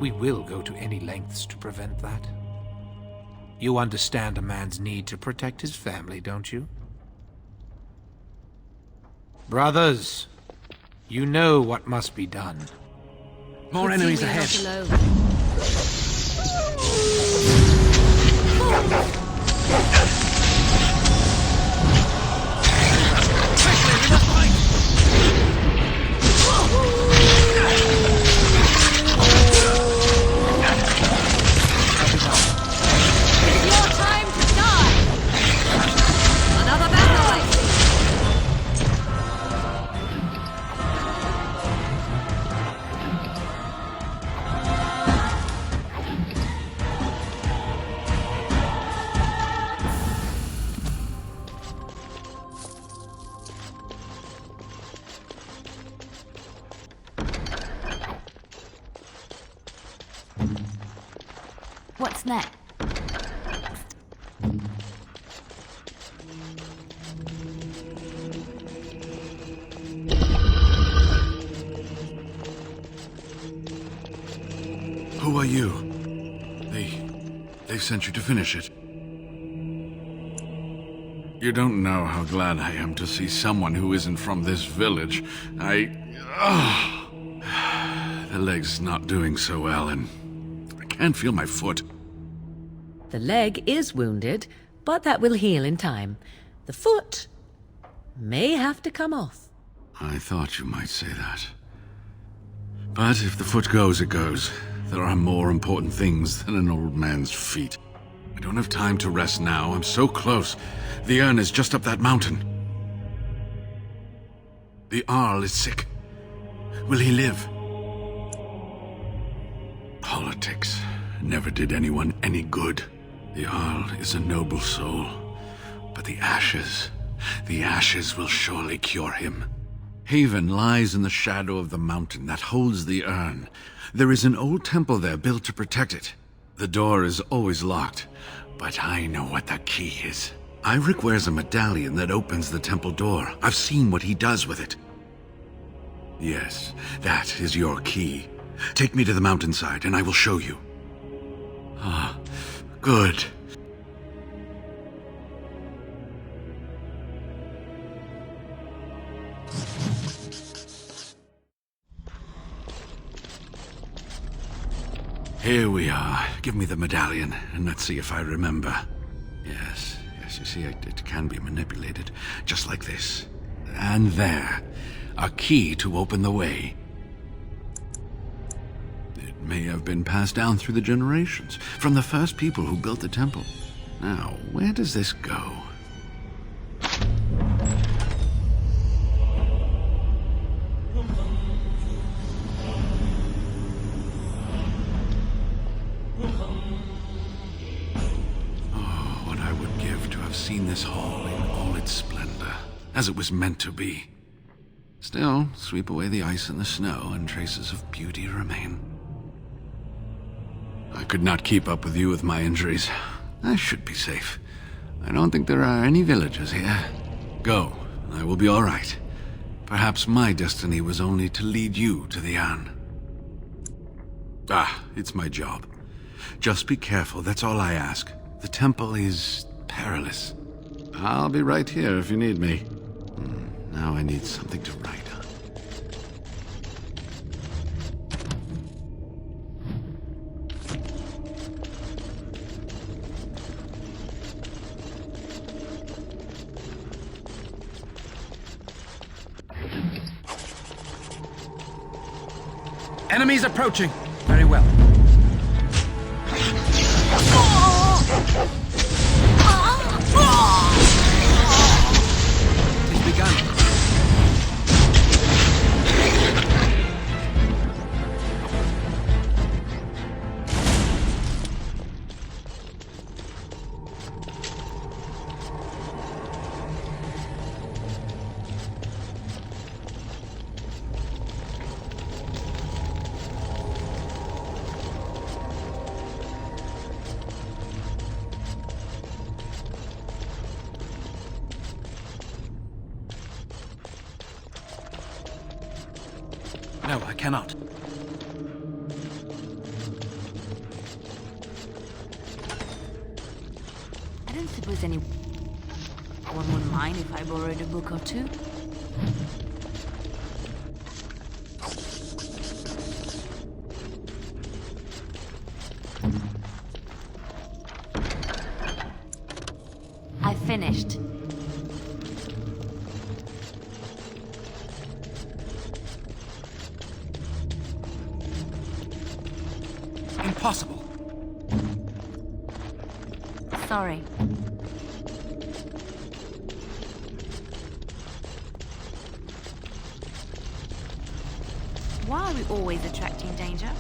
We will go to any lengths to prevent that. You understand a man's need to protect his family, don't you? Brothers, you know what must be done. More enemies ahead. What's next? Who are you? They've sent you to finish it. You don't know how glad I am to see someone who isn't from this village. The leg's not doing so well, and I can't feel my foot. The leg is wounded, but that will heal in time. The foot may have to come off. I thought you might say that. But if the foot goes, it goes. There are more important things than an old man's feet. I don't have time to rest now. I'm so close. The urn is just up that mountain. The Arl is sick. Will he live? Politics never did anyone any good. The Arl is a noble soul, but the ashes will surely cure him. Haven lies in the shadow of the mountain that holds the urn. There is an old temple there built to protect it. The door is always locked, but I know what the key is. Iric wears a medallion that opens the temple door. I've seen what he does with it. Yes, that is your key. Take me to the mountainside and I will show you. Ah, good. Here we are. Give me the medallion, and let's see if I remember. Yes, you see, it can be manipulated, just like this. And there. A key to open the way. It may have been passed down through the generations, from the first people who built the temple. Now, where does this go? enough to have seen this hall in all its splendor, as it was meant to be. Still, sweep away the ice and the snow, and traces of beauty remain. I could not keep up with you with my injuries. I should be safe. I don't think there are any villagers here. Go, and I will be all right. Perhaps my destiny was only to lead you to the Anne. It's my job. Just be careful, that's all I ask. The temple is perilous. I'll be right here if you need me. Now I need something to write on. Enemies approaching. Very well. It has begun. No, I cannot. I don't suppose anyone would mind if I borrowed a book or two. I finished. Impossible. Sorry. Why are we always attracting danger?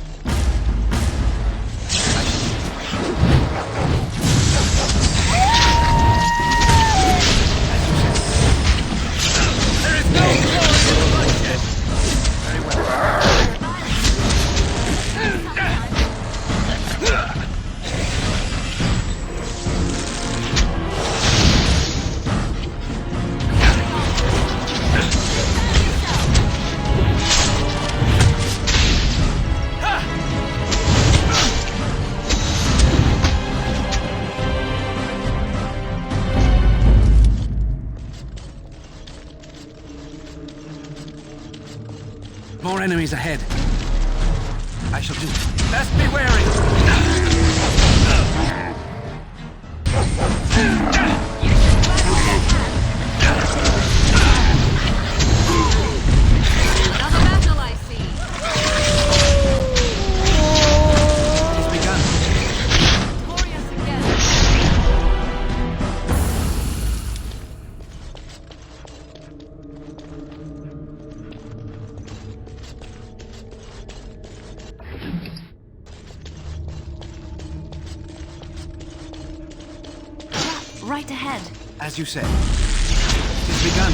There is no glory in bloodshed. Very well. More enemies ahead. I shall do. Best be wary. Another battle, I see. It's begun. Victorious again. Right ahead. As you said. It's begun.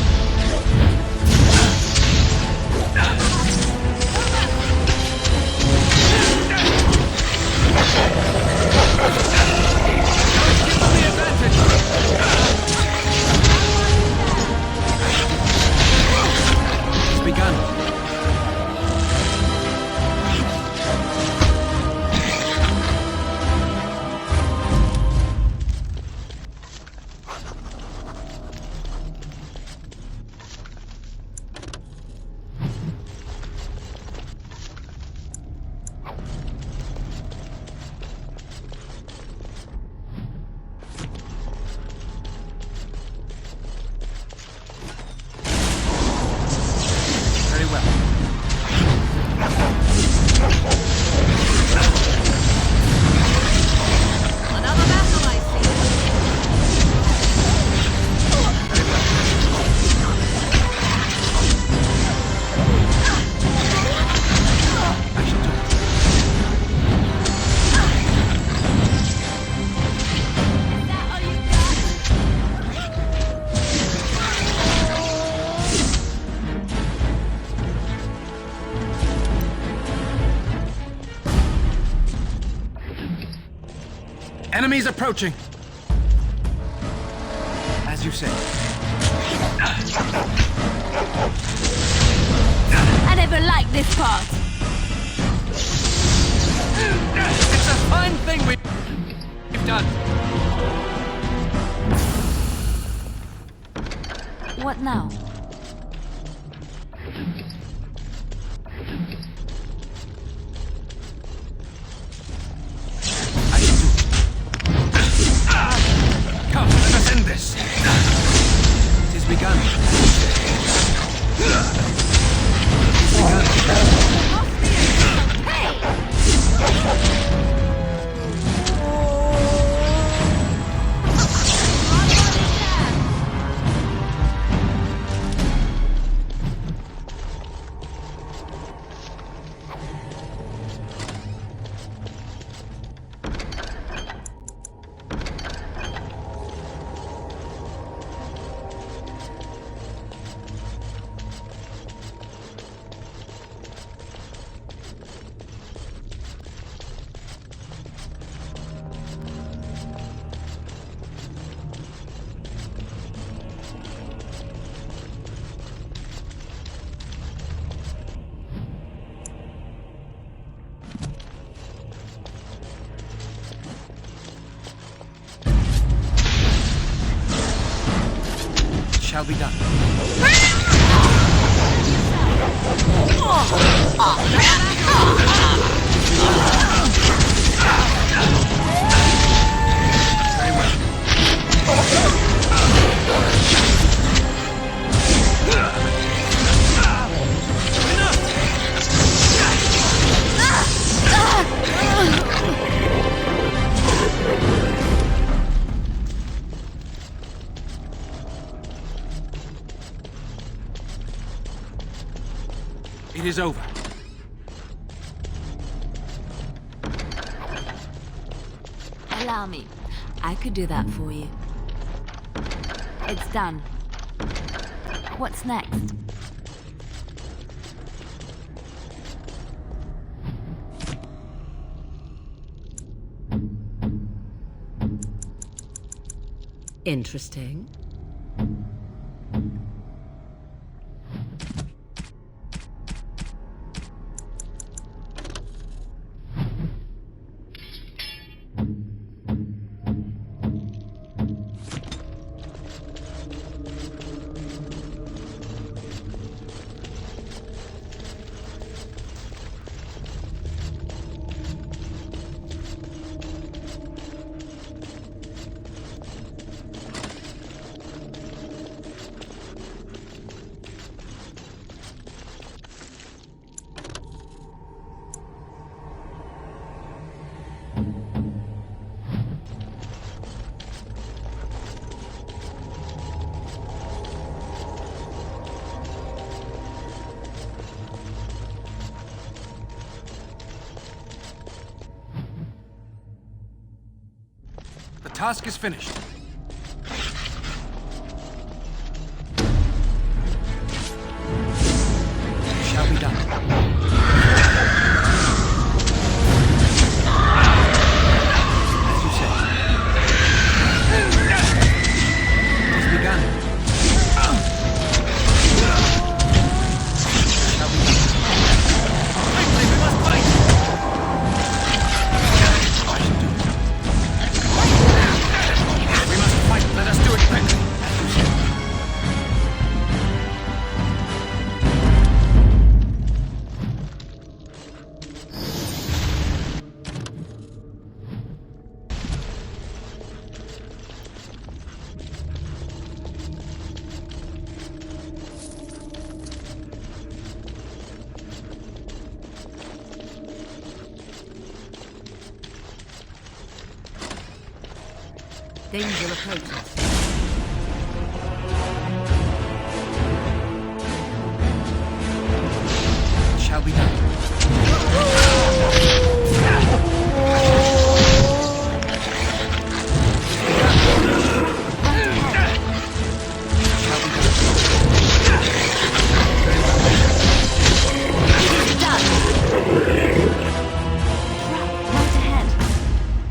It's begun. Enemies approaching. As you say. I never liked this part. It's a fine thing we've done. What now? Come, let us end this. It is begun. Shall be done. Very well. It is over. Allow me. I could do that for you. It's done. What's next? Interesting. The task is finished. It shall be done. As you say. It has begun. It shall be done. Quickly, we must fight! I shall do it. We must fight. Let us do it quickly. As you say. Danger approaches. It shall be done.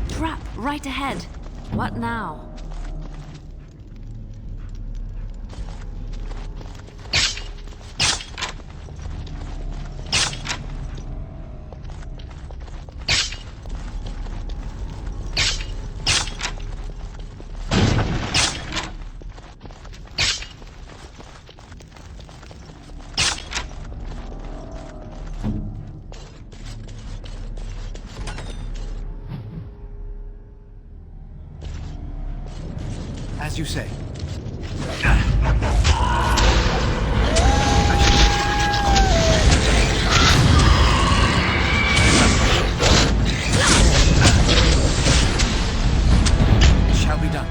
Trap right ahead. What now? As you say. It shall be done.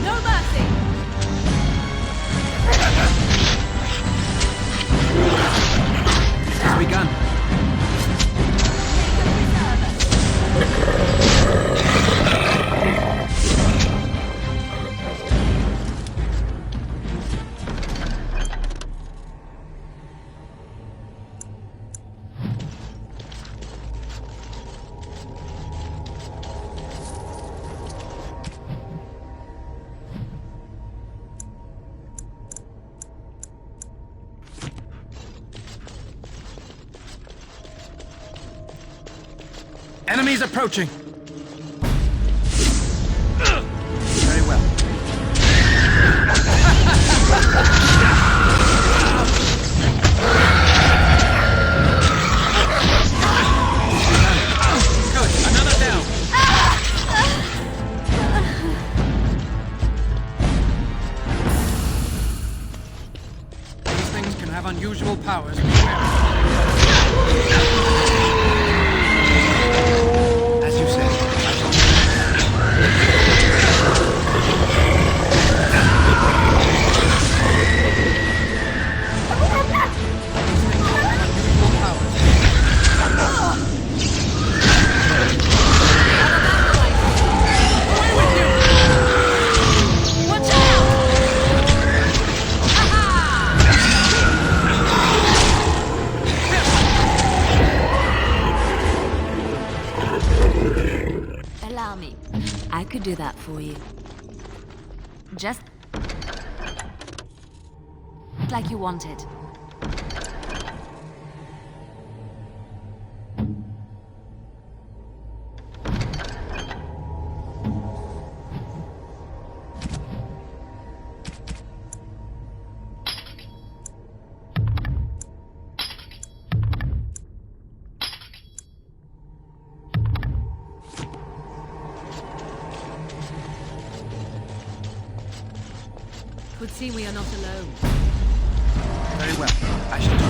No mercy! It has begun. Enemies approaching! Very well. Good, another down. These things can have unusual powers. As you say. Allow me. I could do that for you. Just like you wanted. Would seem we are not alone. Very well. I shall do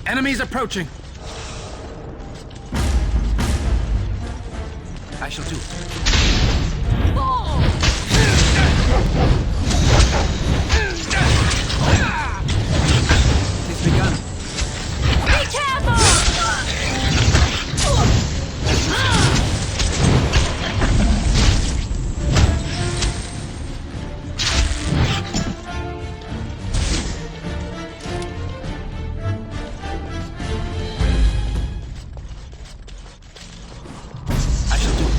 Enemies approaching! I shall do it. It's begun. Be careful! I shall do it.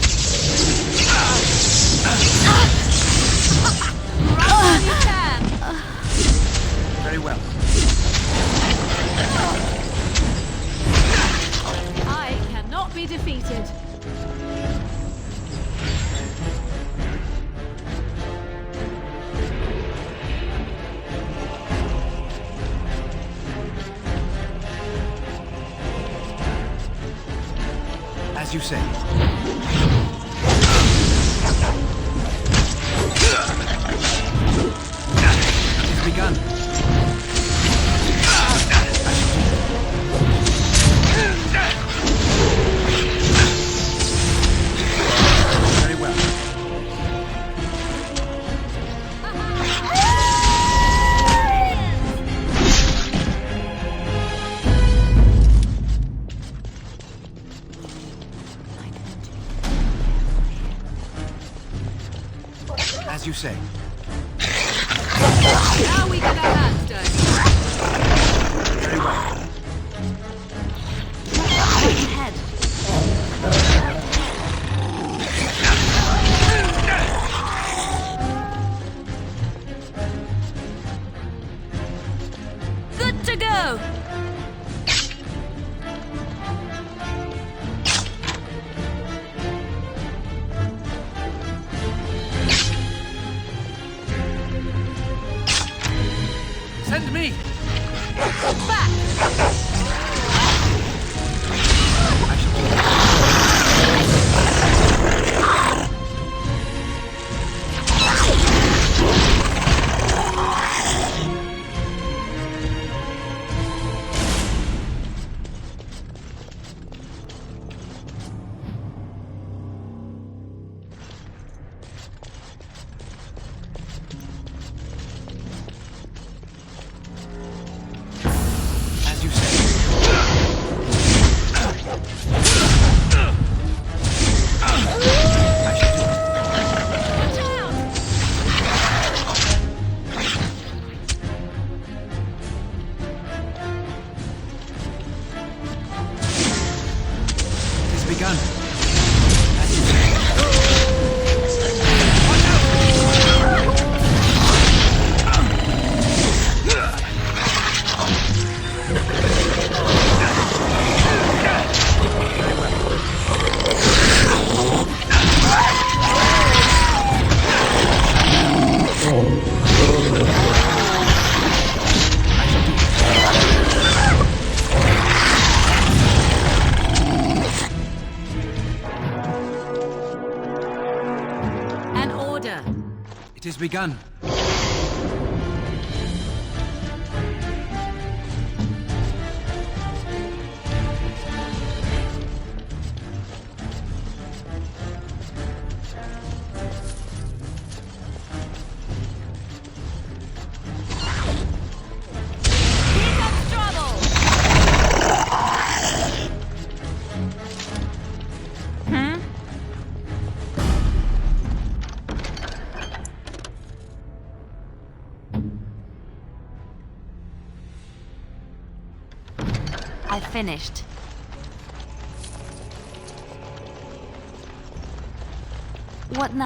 say. It's begun. Very well. As you say. Now we get our hands dirty. Very well. Ahead. Good to go. Send me! Back! As you say. It's begun. As you say. An order. It is begun. Here comes trouble. I finished. What now?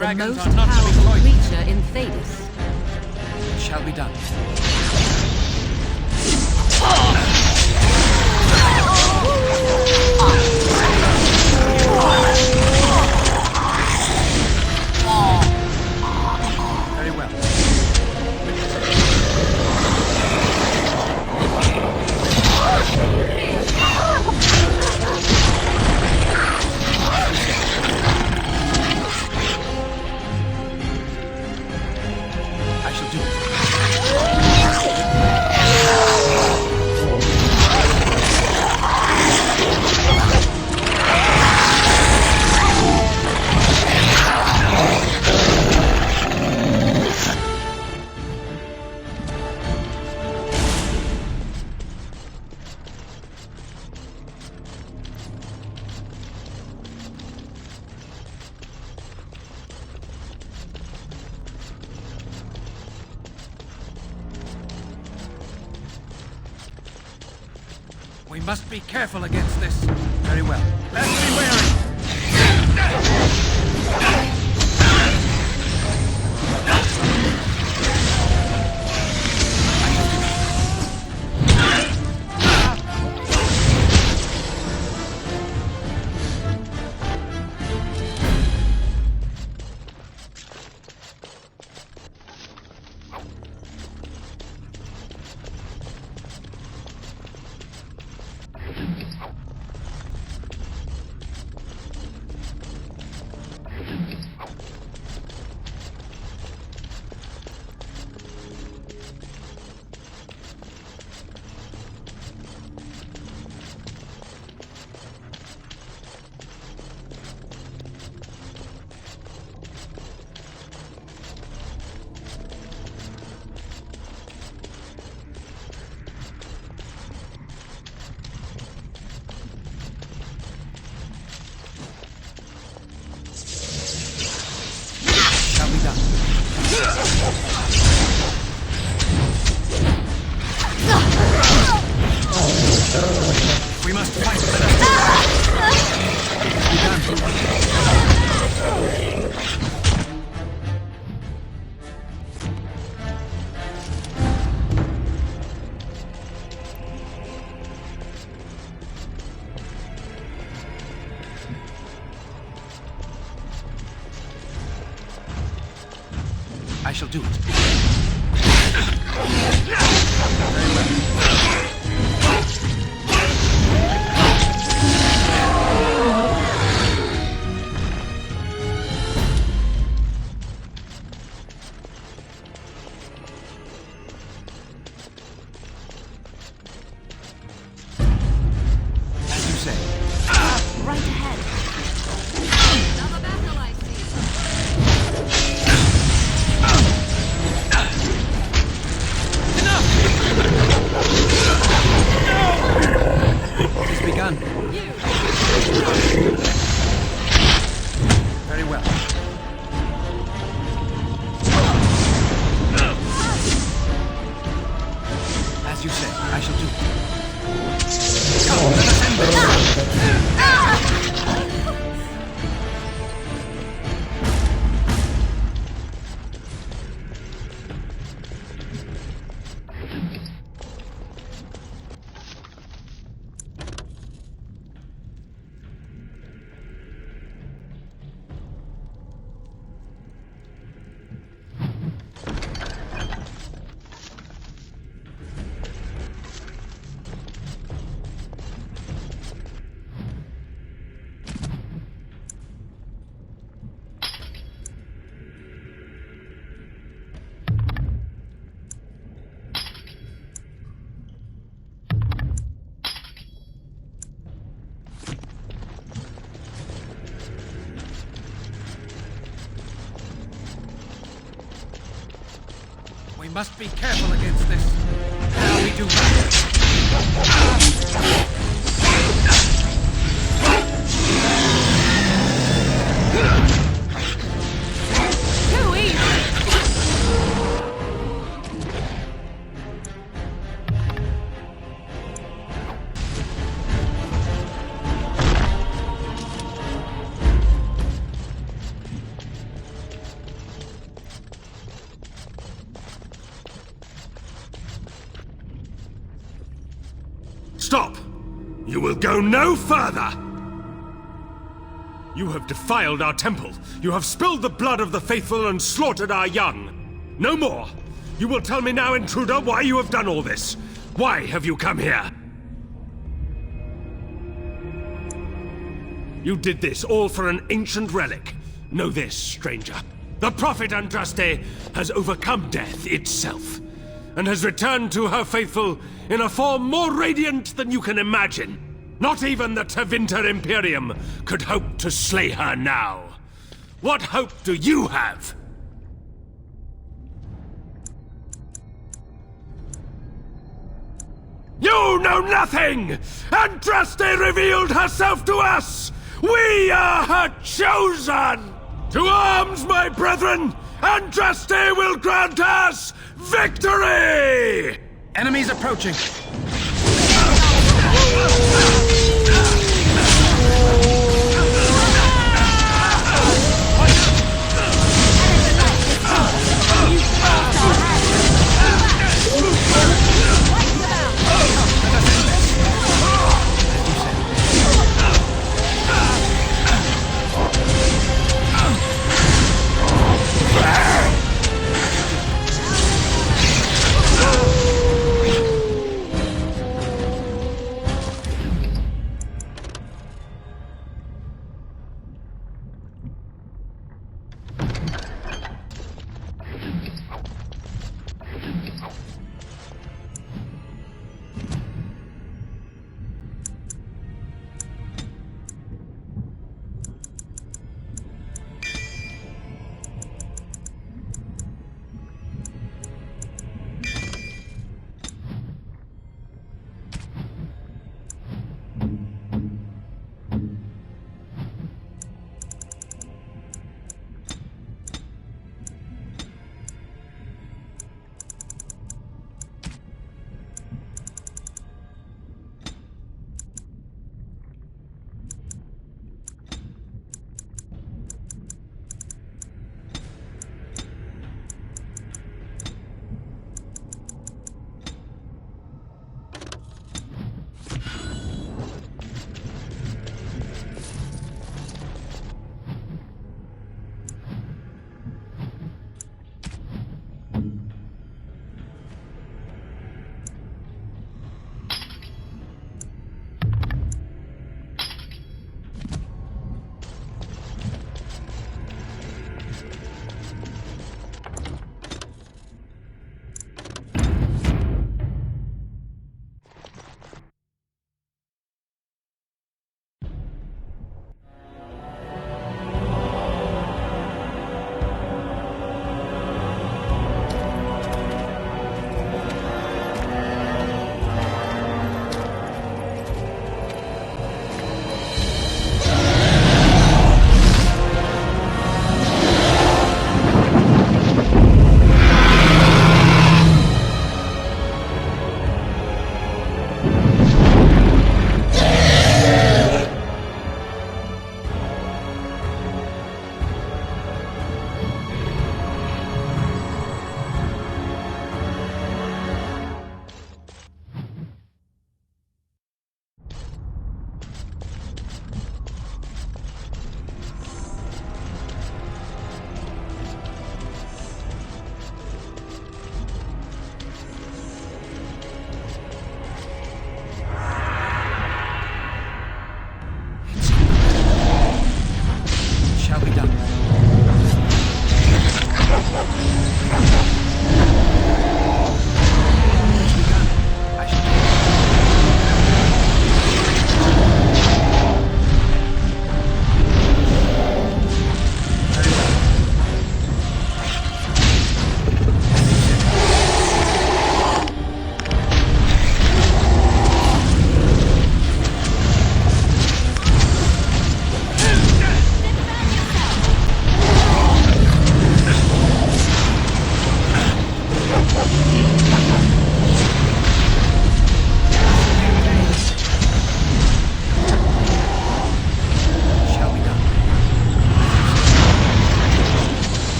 the most powerful creature in Thadis. It shall be done. Very well. I shall do it. We must be careful against this. Very well. Let's be wary. We must fight for I shall do it. Very well. Right ahead. Another battle, I see. It has begun. Very well. As you say, I shall do it. Come, let us end this. We must be careful against this. Now we do Too easy. Stop! You will go no further! You have defiled our temple. You have spilled the blood of the faithful and slaughtered our young. No more! You will tell me now, intruder, why you have done all this. Why have you come here? You did this all for an ancient relic. Know this, stranger. The prophet Andraste has overcome death itself, and has returned to her faithful in a form more radiant than you can imagine. Not even the Tevinter Imperium could hope to slay her now. What hope do you have? You know nothing! Andraste revealed herself to us! We are her chosen! To arms, my brethren! Andraste will grant us victory! Enemies approaching.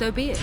So be it.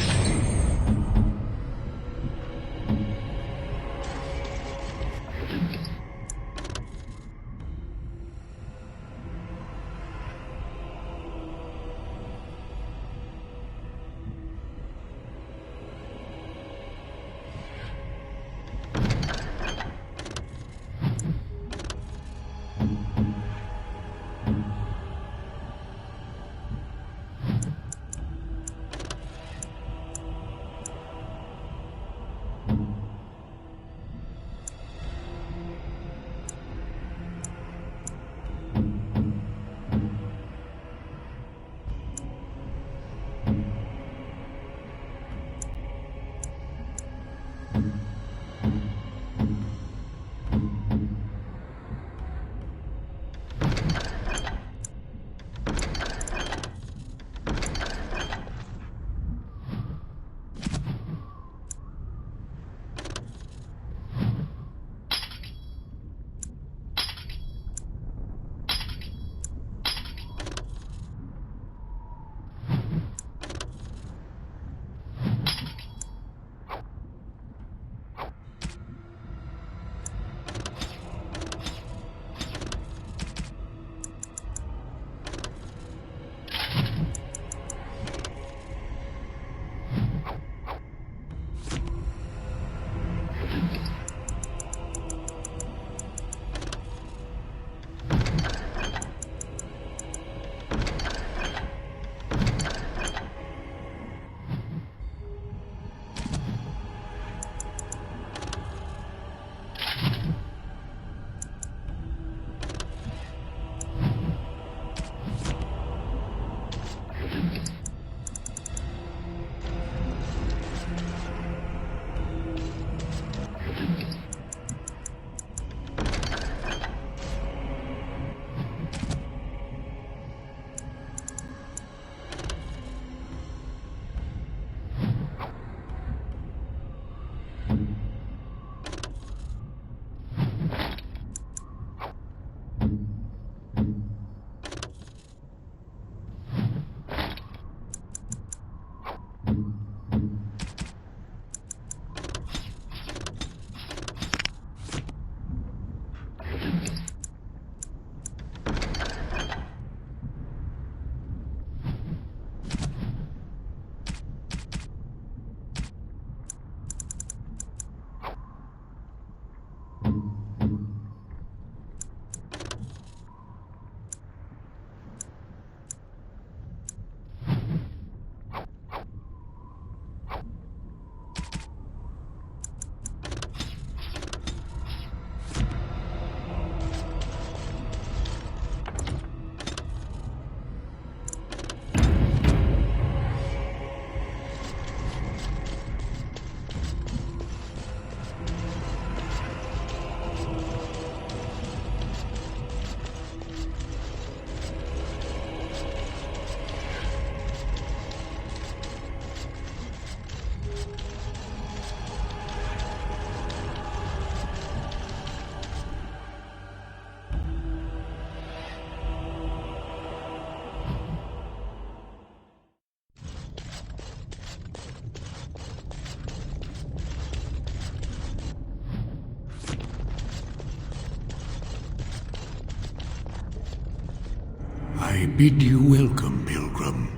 I bid you welcome, pilgrim.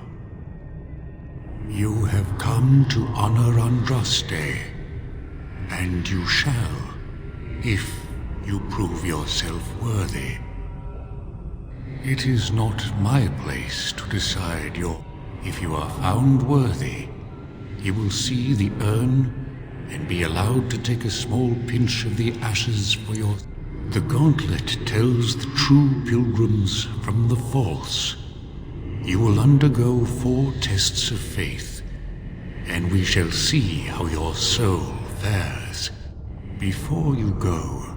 You have come to honor Andraste, and you shall, if you prove yourself worthy. It is not my place to decide if you are found worthy, you will see the urn and be allowed to take a small pinch of the ashes for your... The gauntlet tells the true pilgrims from the false. You will undergo 4 tests of faith, and we shall see how your soul fares. Before you go,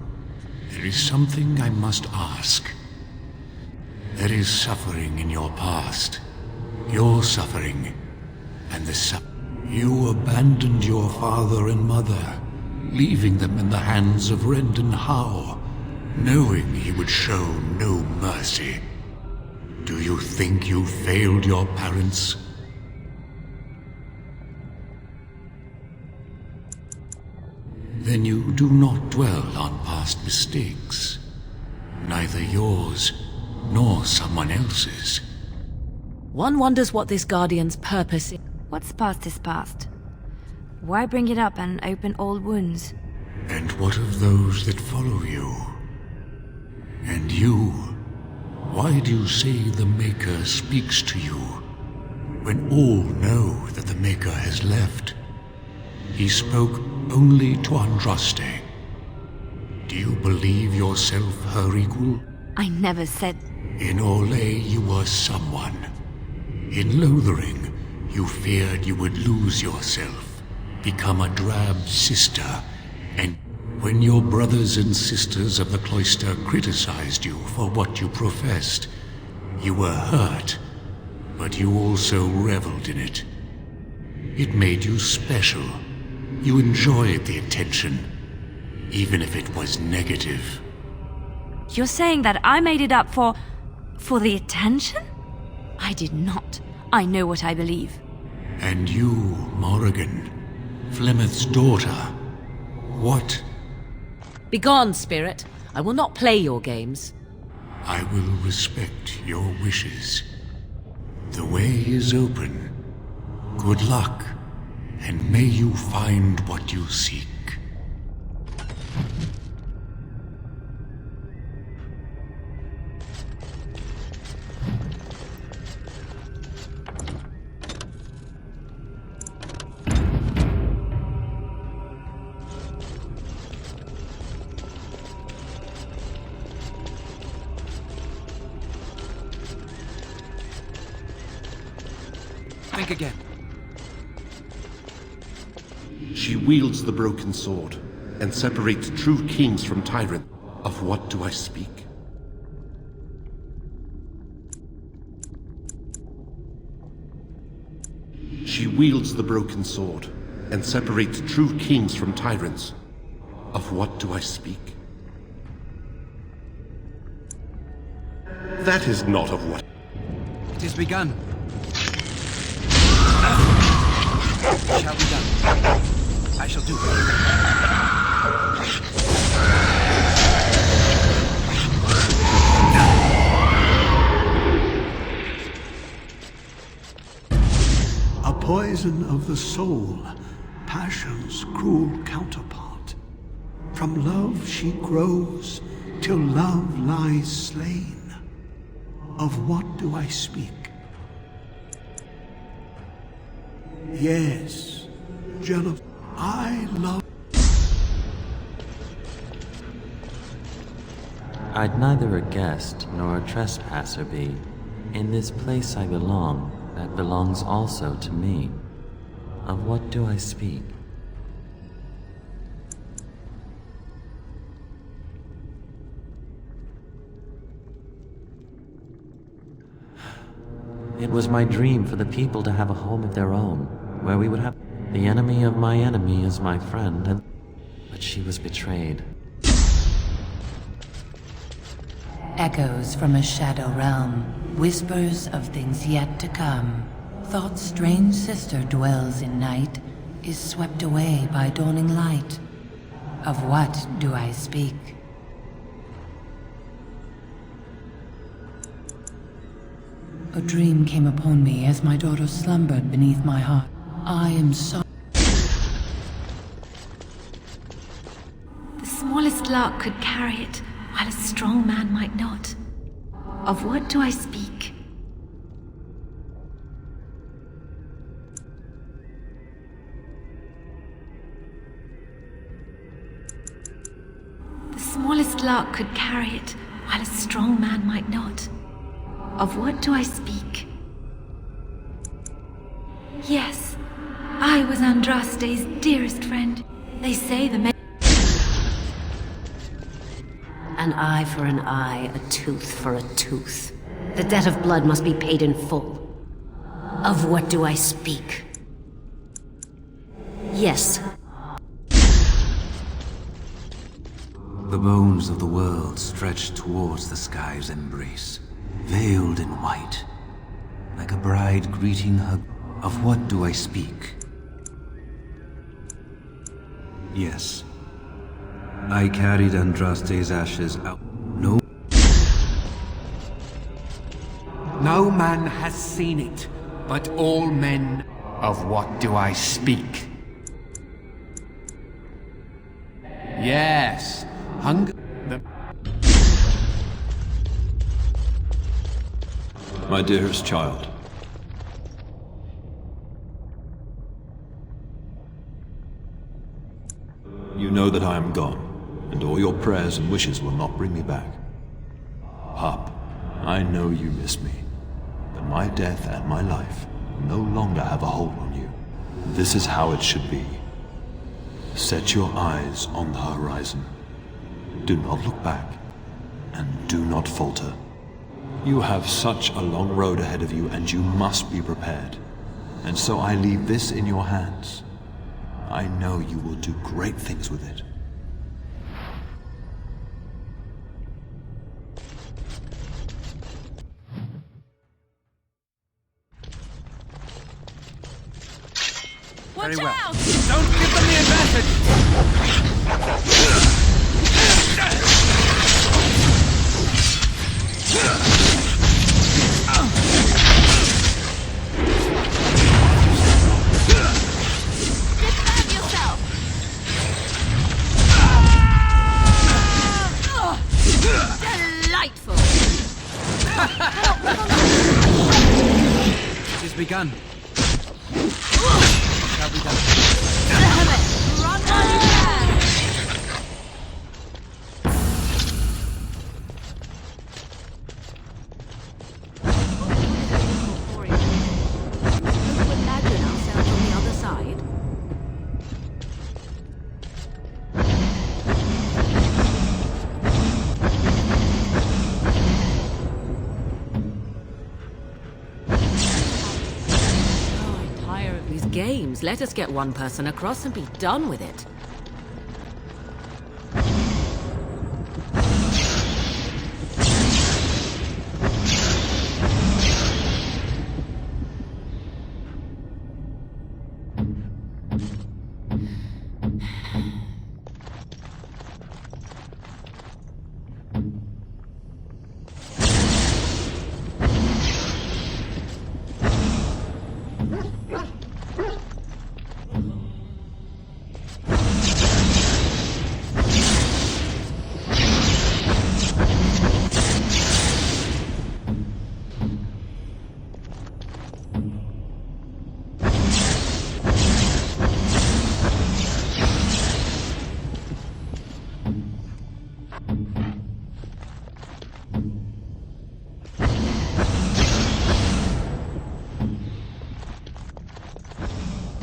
there is something I must ask. There is suffering in your past. Your suffering, and the You abandoned your father and mother, leaving them in the hands of Rendon Howe, knowing he would show no mercy. Do you think you failed your parents? Then you do not dwell on past mistakes. Neither yours, nor someone else's. One wonders what this Guardian's purpose is. What's past is past. Why bring it up and open old wounds? And what of those that follow you? And you? Why do you say the Maker speaks to you, when all know that the Maker has left? He spoke only to Andraste. Do you believe yourself her equal? I never said... In Orlais you were someone. In Lothering, you feared you would lose yourself, become a drab sister, and when your brothers and sisters of the cloister criticized you for what you professed, you were hurt, but you also reveled in it. It made you special. You enjoyed the attention, even if it was negative. You're saying that I made it up for the attention? I did not. I know what I believe. And you, Morrigan, Flemeth's daughter, what? Begone, spirit. I will not play your games. I will respect your wishes. The way is open. Good luck, and may you find what you seek. Think again. She wields the broken sword and separates true kings from tyrants. Of what do I speak? She wields the broken sword and separates true kings from tyrants. Of what do I speak? That is not of what... It has begun. Shall be done. I shall do A poison of the soul, passion's cruel counterpart. From love she grows, till love lies slain. Of what do I speak? Yes, jealous. I love... I'd neither a guest nor a trespasser be. In this place I belong, that belongs also to me. Of what do I speak? It was my dream for the people to have a home of their own, where we would have... The enemy of my enemy is my friend, and... But she was betrayed. Echoes from a shadow realm, whispers of things yet to come. Thought's strange sister dwells in night, is swept away by dawning light. Of what do I speak? A dream came upon me as my daughter slumbered beneath my heart. I am sorry. The smallest lark could carry it, while a strong man might not. Of what do I speak? The smallest lark could carry it, while a strong man might not. Of what do I speak? Yes, I was Andraste's dearest friend. They say the An eye for an eye, a tooth for a tooth. The debt of blood must be paid in full. Of what do I speak? Yes. The bones of the world stretch towards the sky's embrace, veiled in white, like a bride greeting her. Of what do I speak? Yes, I carried Andraste's ashes out. No man has seen it, but all men. Of what do I speak? Yes, hunger. My dearest child. You know that I am gone, and all your prayers and wishes will not bring me back. Pup, I know you miss me, but my death and my life no longer have a hold on you. This is how it should be. Set your eyes on the horizon. Do not look back, and do not falter. You have such a long road ahead of you, and you must be prepared. And so I leave this in your hands. I know you will do great things with it. Very well. Don't give them the advantage! Defend yourself! Delightful! It has begun. Shall be done. Damn it! Run while you can! To imagine ourselves on the other side. Oh, I'm tired of these games. Let us get one person across and be done with it.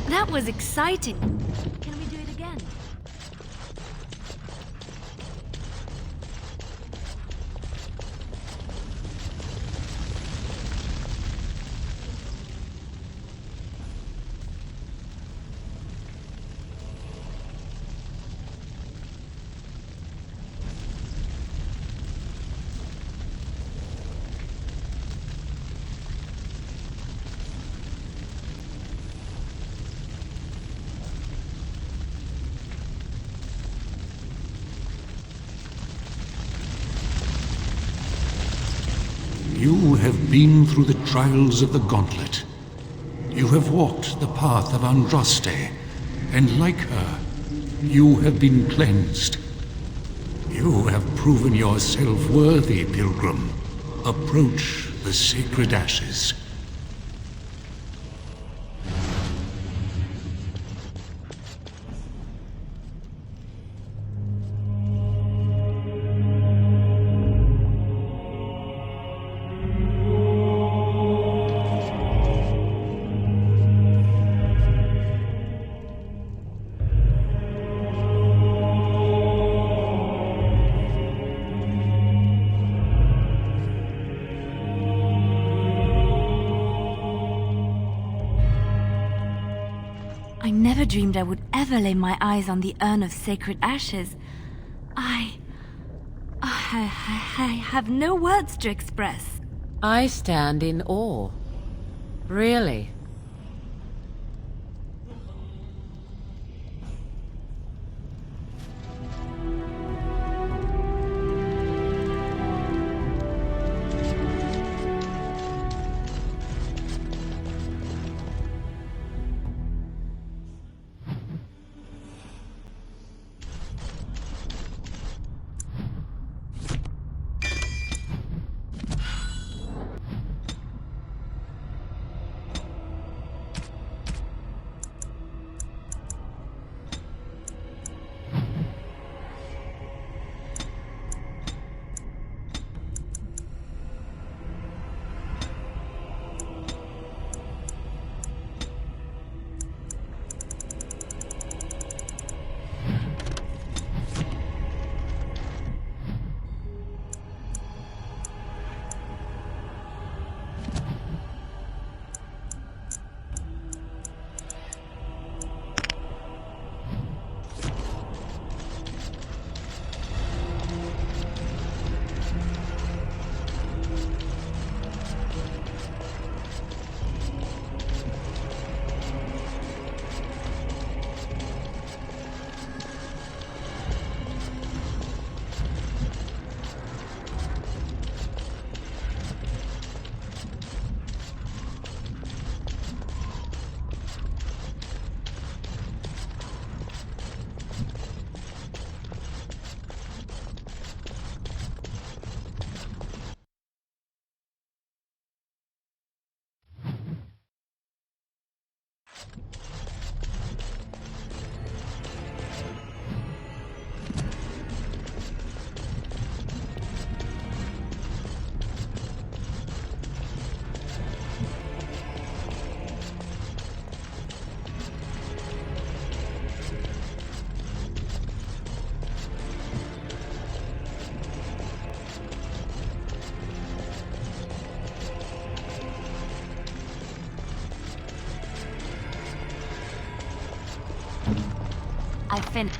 That was exciting. Can we do it again? You have been through the trials of the Gauntlet. You have walked the path of Andraste, and like her, you have been cleansed. You have proven yourself worthy, Pilgrim. Approach the sacred ashes. I never dreamed I would ever lay my eyes on the urn of sacred ashes. I have no words to express. I stand in awe. Really. I finished.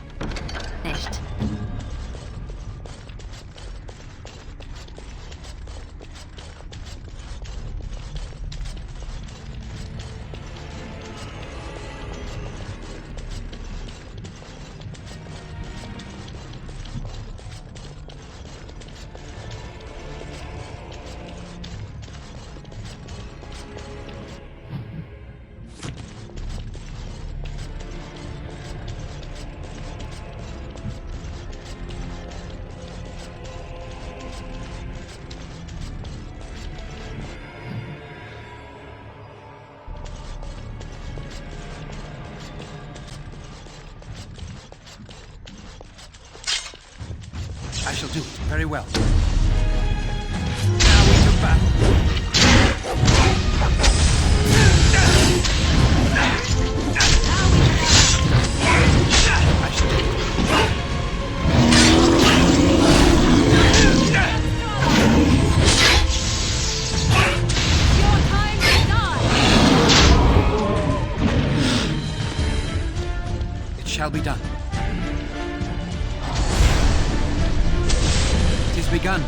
I shall do it very well. Now into battle. It shall be done. It is begun.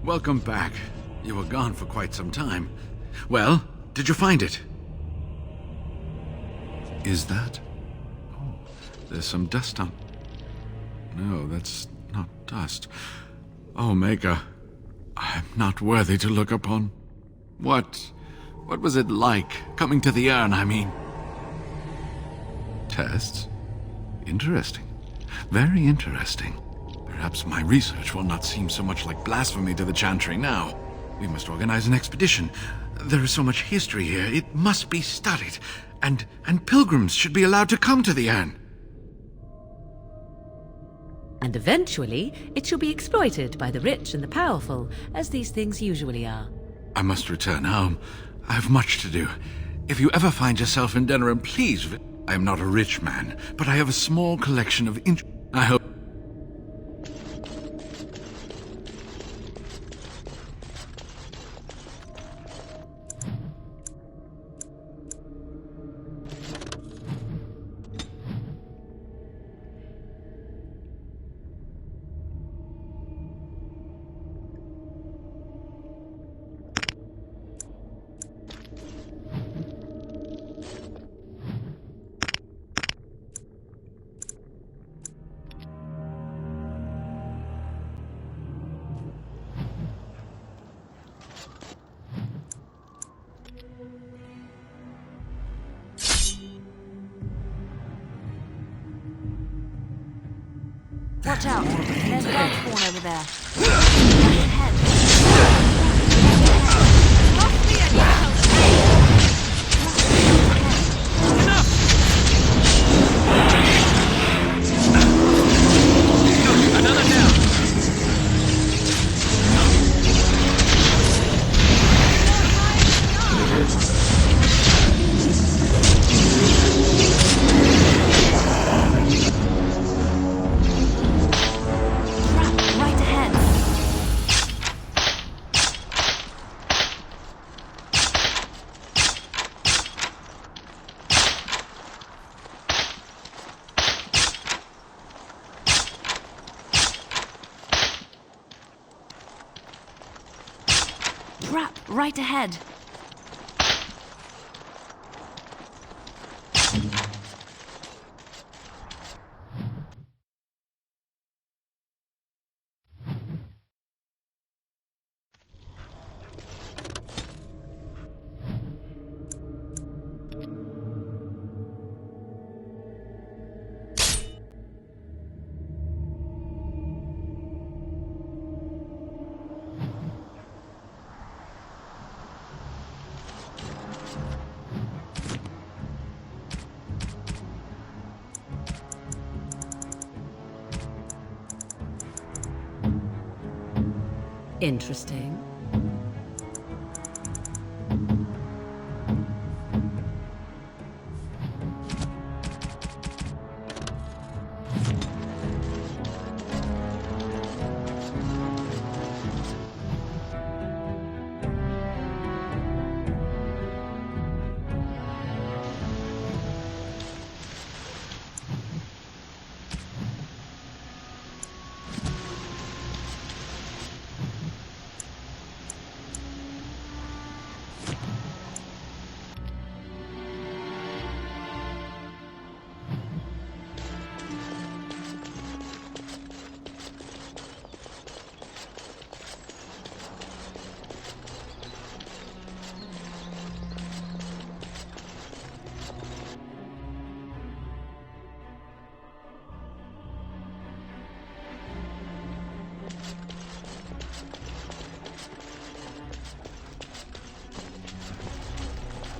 welcome back. You were gone for quite some time. Well, did you find it? Is that? Oh, there's some dust on... No, that's not dust. Oh, Maker, I am not worthy to look upon. What was it like, coming to the urn, I mean? Tests? Interesting. Very interesting. Perhaps my research will not seem so much like blasphemy to the Chantry now. We must organize an expedition. There is so much history here, it must be studied. And pilgrims should be allowed to come to the urn. And eventually, it shall be exploited by the rich and the powerful, as these things usually are. I must return home. I have much to do. If you ever find yourself in Denerim, please... I am not a rich man, but I have a small collection of... I hope... Watch out. There's Darkspawn over there. Right ahead. Must be a Another down. right ahead. Trap right ahead. Interesting.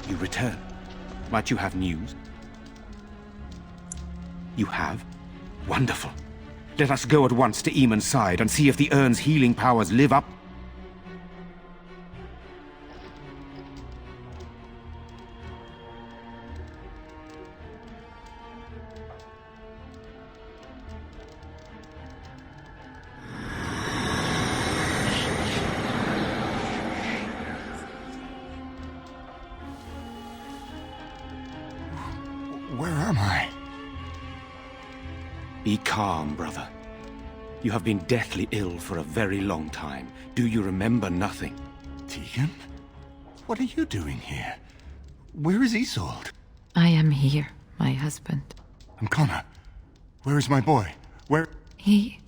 You return. Might you have news? You have? Wonderful. Let us go at once to Eamon's side and see if the urn's healing powers live up. Where am I? Be calm, brother. You have been deathly ill for a very long time. Do you remember nothing? Tegan? What are you doing here? Where is Isolde? I am here, my husband. And Connor? Where is my boy? Where... He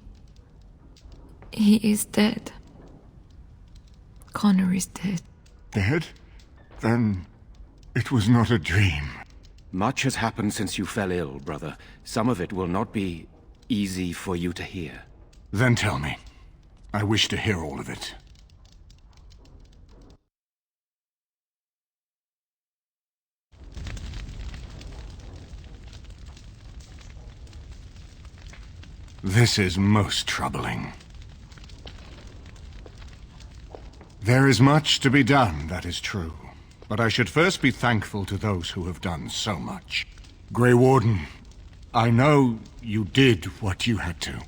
is dead. Connor is dead. Dead? Then it was not a dream. Much has happened since you fell ill, brother. Some of it will not be easy for you to hear. Then tell me. I wish to hear all of it. This is most troubling. There is much to be done, that is true. But I should first be thankful to those who have done so much. Grey Warden, I know you did what you had to.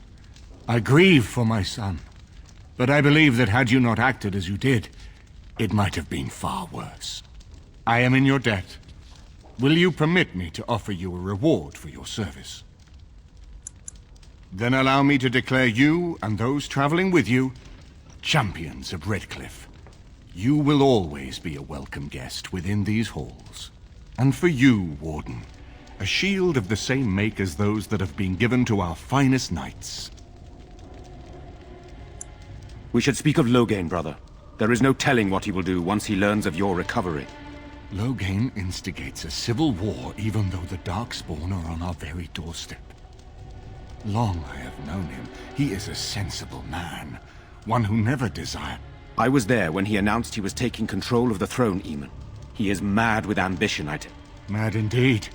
I grieve for my son. But I believe that had you not acted as you did, it might have been far worse. I am in your debt. Will you permit me to offer you a reward for your service? Then allow me to declare you and those traveling with you champions of Redcliffe. You will always be a welcome guest within these halls. And for you, Warden, a shield of the same make as those that have been given to our finest knights. We should speak of Loghain, brother. There is no telling what he will do once he learns of your recovery. Loghain instigates a civil war even though the Darkspawn are on our very doorstep. Long I have known him. He is a sensible man. One who never desired... I was there when he announced he was taking control of the throne, Eamon. He is mad with ambition, Mad indeed.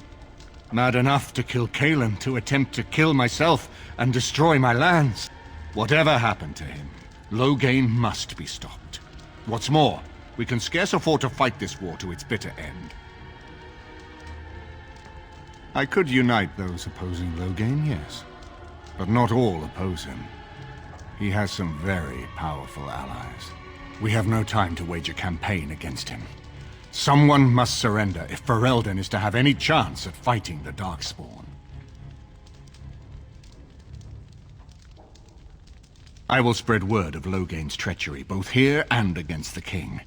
Mad enough to kill Cailan, to attempt to kill myself and destroy my lands. Whatever happened to him, Loghain must be stopped. What's more, we can scarce afford to fight this war to its bitter end. I could unite those opposing Loghain, yes. But not all oppose him. He has some very powerful allies. We have no time to wage a campaign against him. Someone must surrender if Ferelden is to have any chance at fighting the Darkspawn. I will spread word of Loghain's treachery, both here and against the king.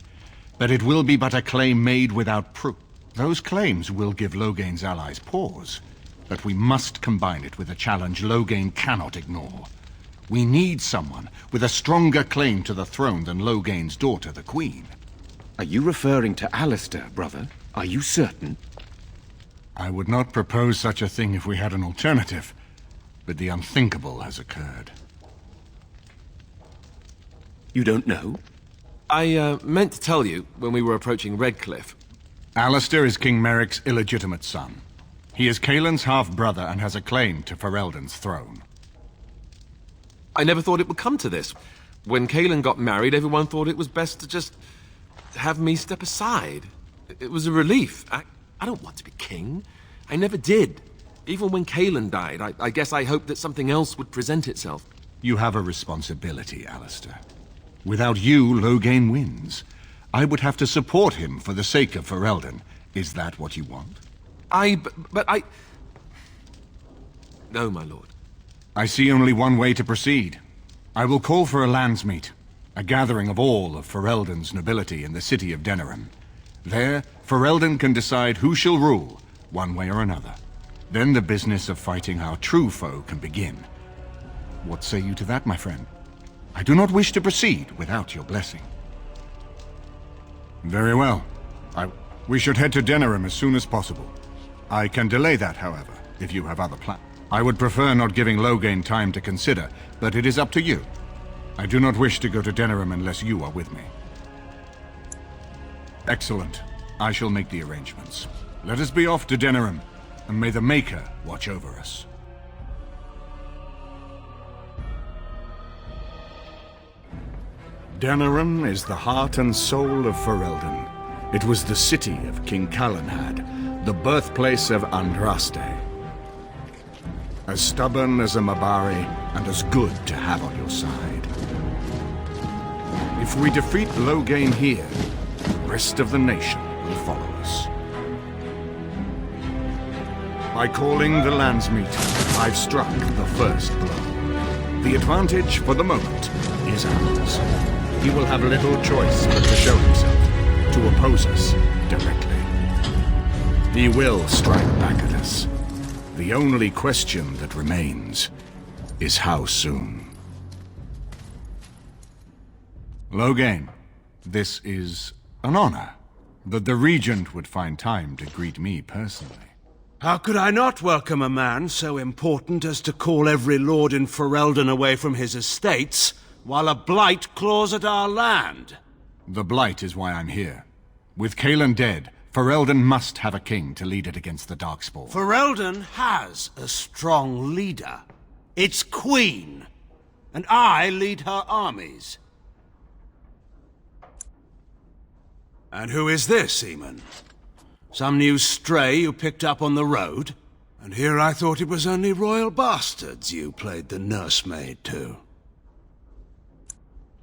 But it will be but a claim made without proof. Those claims will give Loghain's allies pause. But we must combine it with a challenge Loghain cannot ignore. We need someone with a stronger claim to the throne than Loghain's daughter, the Queen. Are you referring to Alistair, brother? Are you certain? I would not propose such a thing if we had an alternative, but the unthinkable has occurred. You don't know? I meant to tell you when we were approaching Redcliffe. Alistair is King Merrick's illegitimate son. He is Cailan's half-brother and has a claim to Ferelden's throne. I never thought it would come to this. When Cailan got married, everyone thought it was best to just have me step aside. It was a relief. I don't want to be king. I never did. Even when Cailan died, I guess I hoped that something else would present itself. You have a responsibility, Alistair. Without you, Loghain wins. I would have to support him for the sake of Ferelden. Is that what you want? But I... No, my lord. I see only one way to proceed. I will call for a landsmeet, a gathering of all of Ferelden's nobility in the city of Denerim. There, Ferelden can decide who shall rule, one way or another. Then the business of fighting our true foe can begin. What say you to that, my friend? I do not wish to proceed without your blessing. Very well. We should head to Denerim as soon as possible. I can delay that, however, if you have other plans. I would prefer not giving Loghain time to consider, but it is up to you. I do not wish to go to Denerim unless you are with me. Excellent. I shall make the arrangements. Let us be off to Denerim, and may the Maker watch over us. Denerim is the heart and soul of Ferelden. It was the city of King Calanhad, the birthplace of Andraste. As stubborn as a Mabari, and as good to have on your side. If we defeat Loghain here, the rest of the nation will follow us. By calling the landsmeet, I've struck the first blow. The advantage, for the moment, is ours. He will have little choice but to show himself, to oppose us directly. He will strike back at us. The only question that remains is how soon. Loghain, this is an honor that the Regent would find time to greet me personally. How could I not welcome a man so important as to call every lord in Ferelden away from his estates, while a blight claws at our land? The blight is why I'm here. With Cailan dead, Ferelden must have a king to lead it against the Darkspawn. Ferelden has a strong leader. Its queen. And I lead her armies. And who is this, Eamon? Some new stray you picked up on the road? And here I thought it was only royal bastards you played the nursemaid to.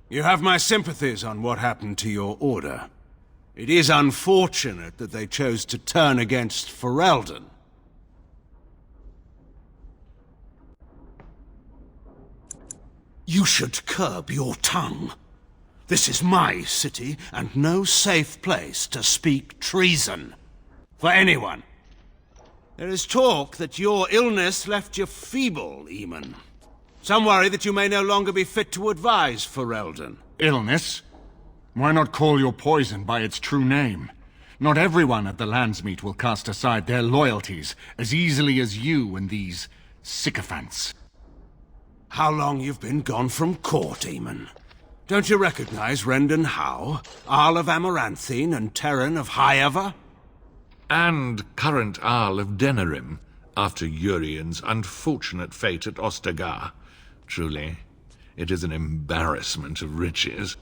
You have my sympathies on what happened to your order. It is unfortunate that they chose to turn against Ferelden. You should curb your tongue. This is my city, and no safe place to speak treason. For anyone. There is talk that your illness left you feeble, Eamon. Some worry that you may no longer be fit to advise Ferelden. Illness? Why not call your poison by its true name? Not everyone at the Landsmeet will cast aside their loyalties as easily as you and these sycophants. How long you've been gone from court, Eamon? Don't you recognize Rendon Howe, Arl of Amaranthine and Terran of Highever? And current Arl of Denerim, after Urien's unfortunate fate at Ostagar. Truly, it is an embarrassment of riches.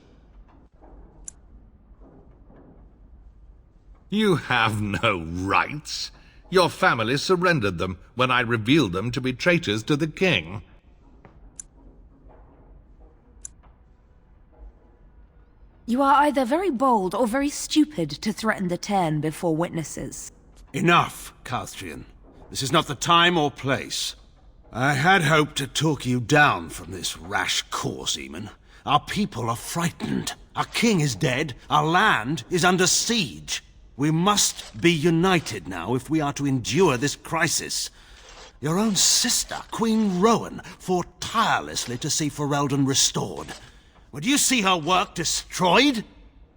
You have no rights. Your family surrendered them when I revealed them to be traitors to the king. You are either very bold or very stupid to threaten the Tern before witnesses. Enough, Carthrian. This is not the time or place. I had hoped to talk you down from this rash course, Eamon. Our people are frightened. Our king is dead. Our land is under siege. We must be united now if we are to endure this crisis. Your own sister, Queen Rowan, fought tirelessly to see Ferelden restored. Would you see her work destroyed?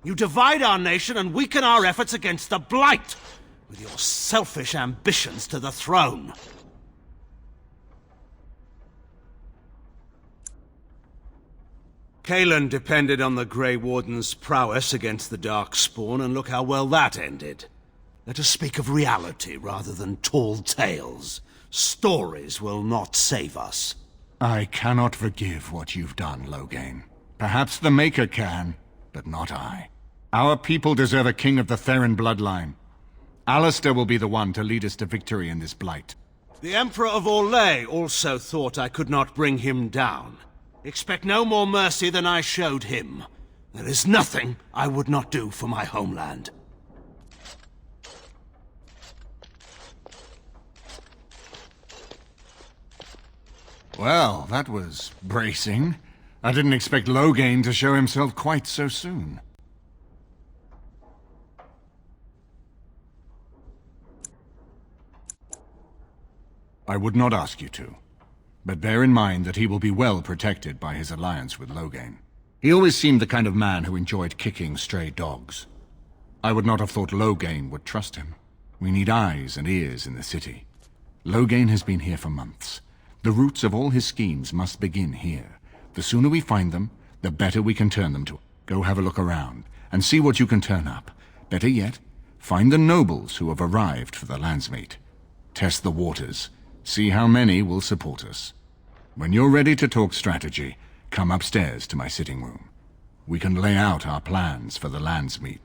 You divide our nation and weaken our efforts against the Blight, with your selfish ambitions to the throne. Cailan depended on the Grey Warden's prowess against the Darkspawn, and look how well that ended. Let us speak of reality rather than tall tales. Stories will not save us. I cannot forgive what you've done, Loghain. Perhaps the Maker can, but not I. Our people deserve a king of the Theron bloodline. Alistair will be the one to lead us to victory in this blight. The Emperor of Orlais also thought I could not bring him down. Expect no more mercy than I showed him. There is nothing I would not do for my homeland. Well, that was bracing. I didn't expect Loghain to show himself quite so soon. I would not ask you to, but bear in mind that he will be well protected by his alliance with Loghain. He always seemed the kind of man who enjoyed kicking stray dogs. I would not have thought Loghain would trust him. We need eyes and ears in the city. Loghain has been here for months. The roots of all his schemes must begin here. The sooner we find them, the better we can turn them to. Go have a look around, and see what you can turn up. Better yet, find the nobles who have arrived for the Landsmeet. Test the waters. See how many will support us. When you're ready to talk strategy, come upstairs to my sitting room. We can lay out our plans for the Landsmeet.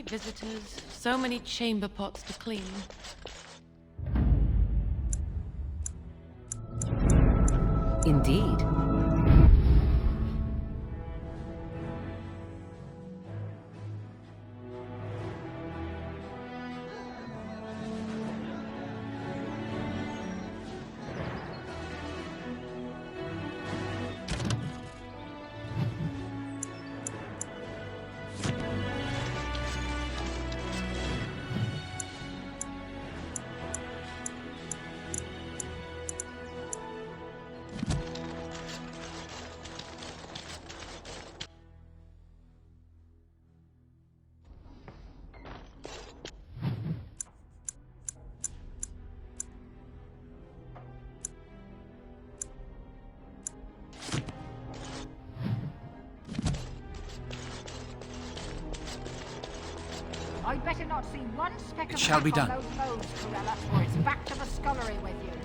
visitors, so many chamber pots to clean. Indeed. I'd better not see one speck It of shall be black done. on those modes, Corella, or it's back to the scullery with you.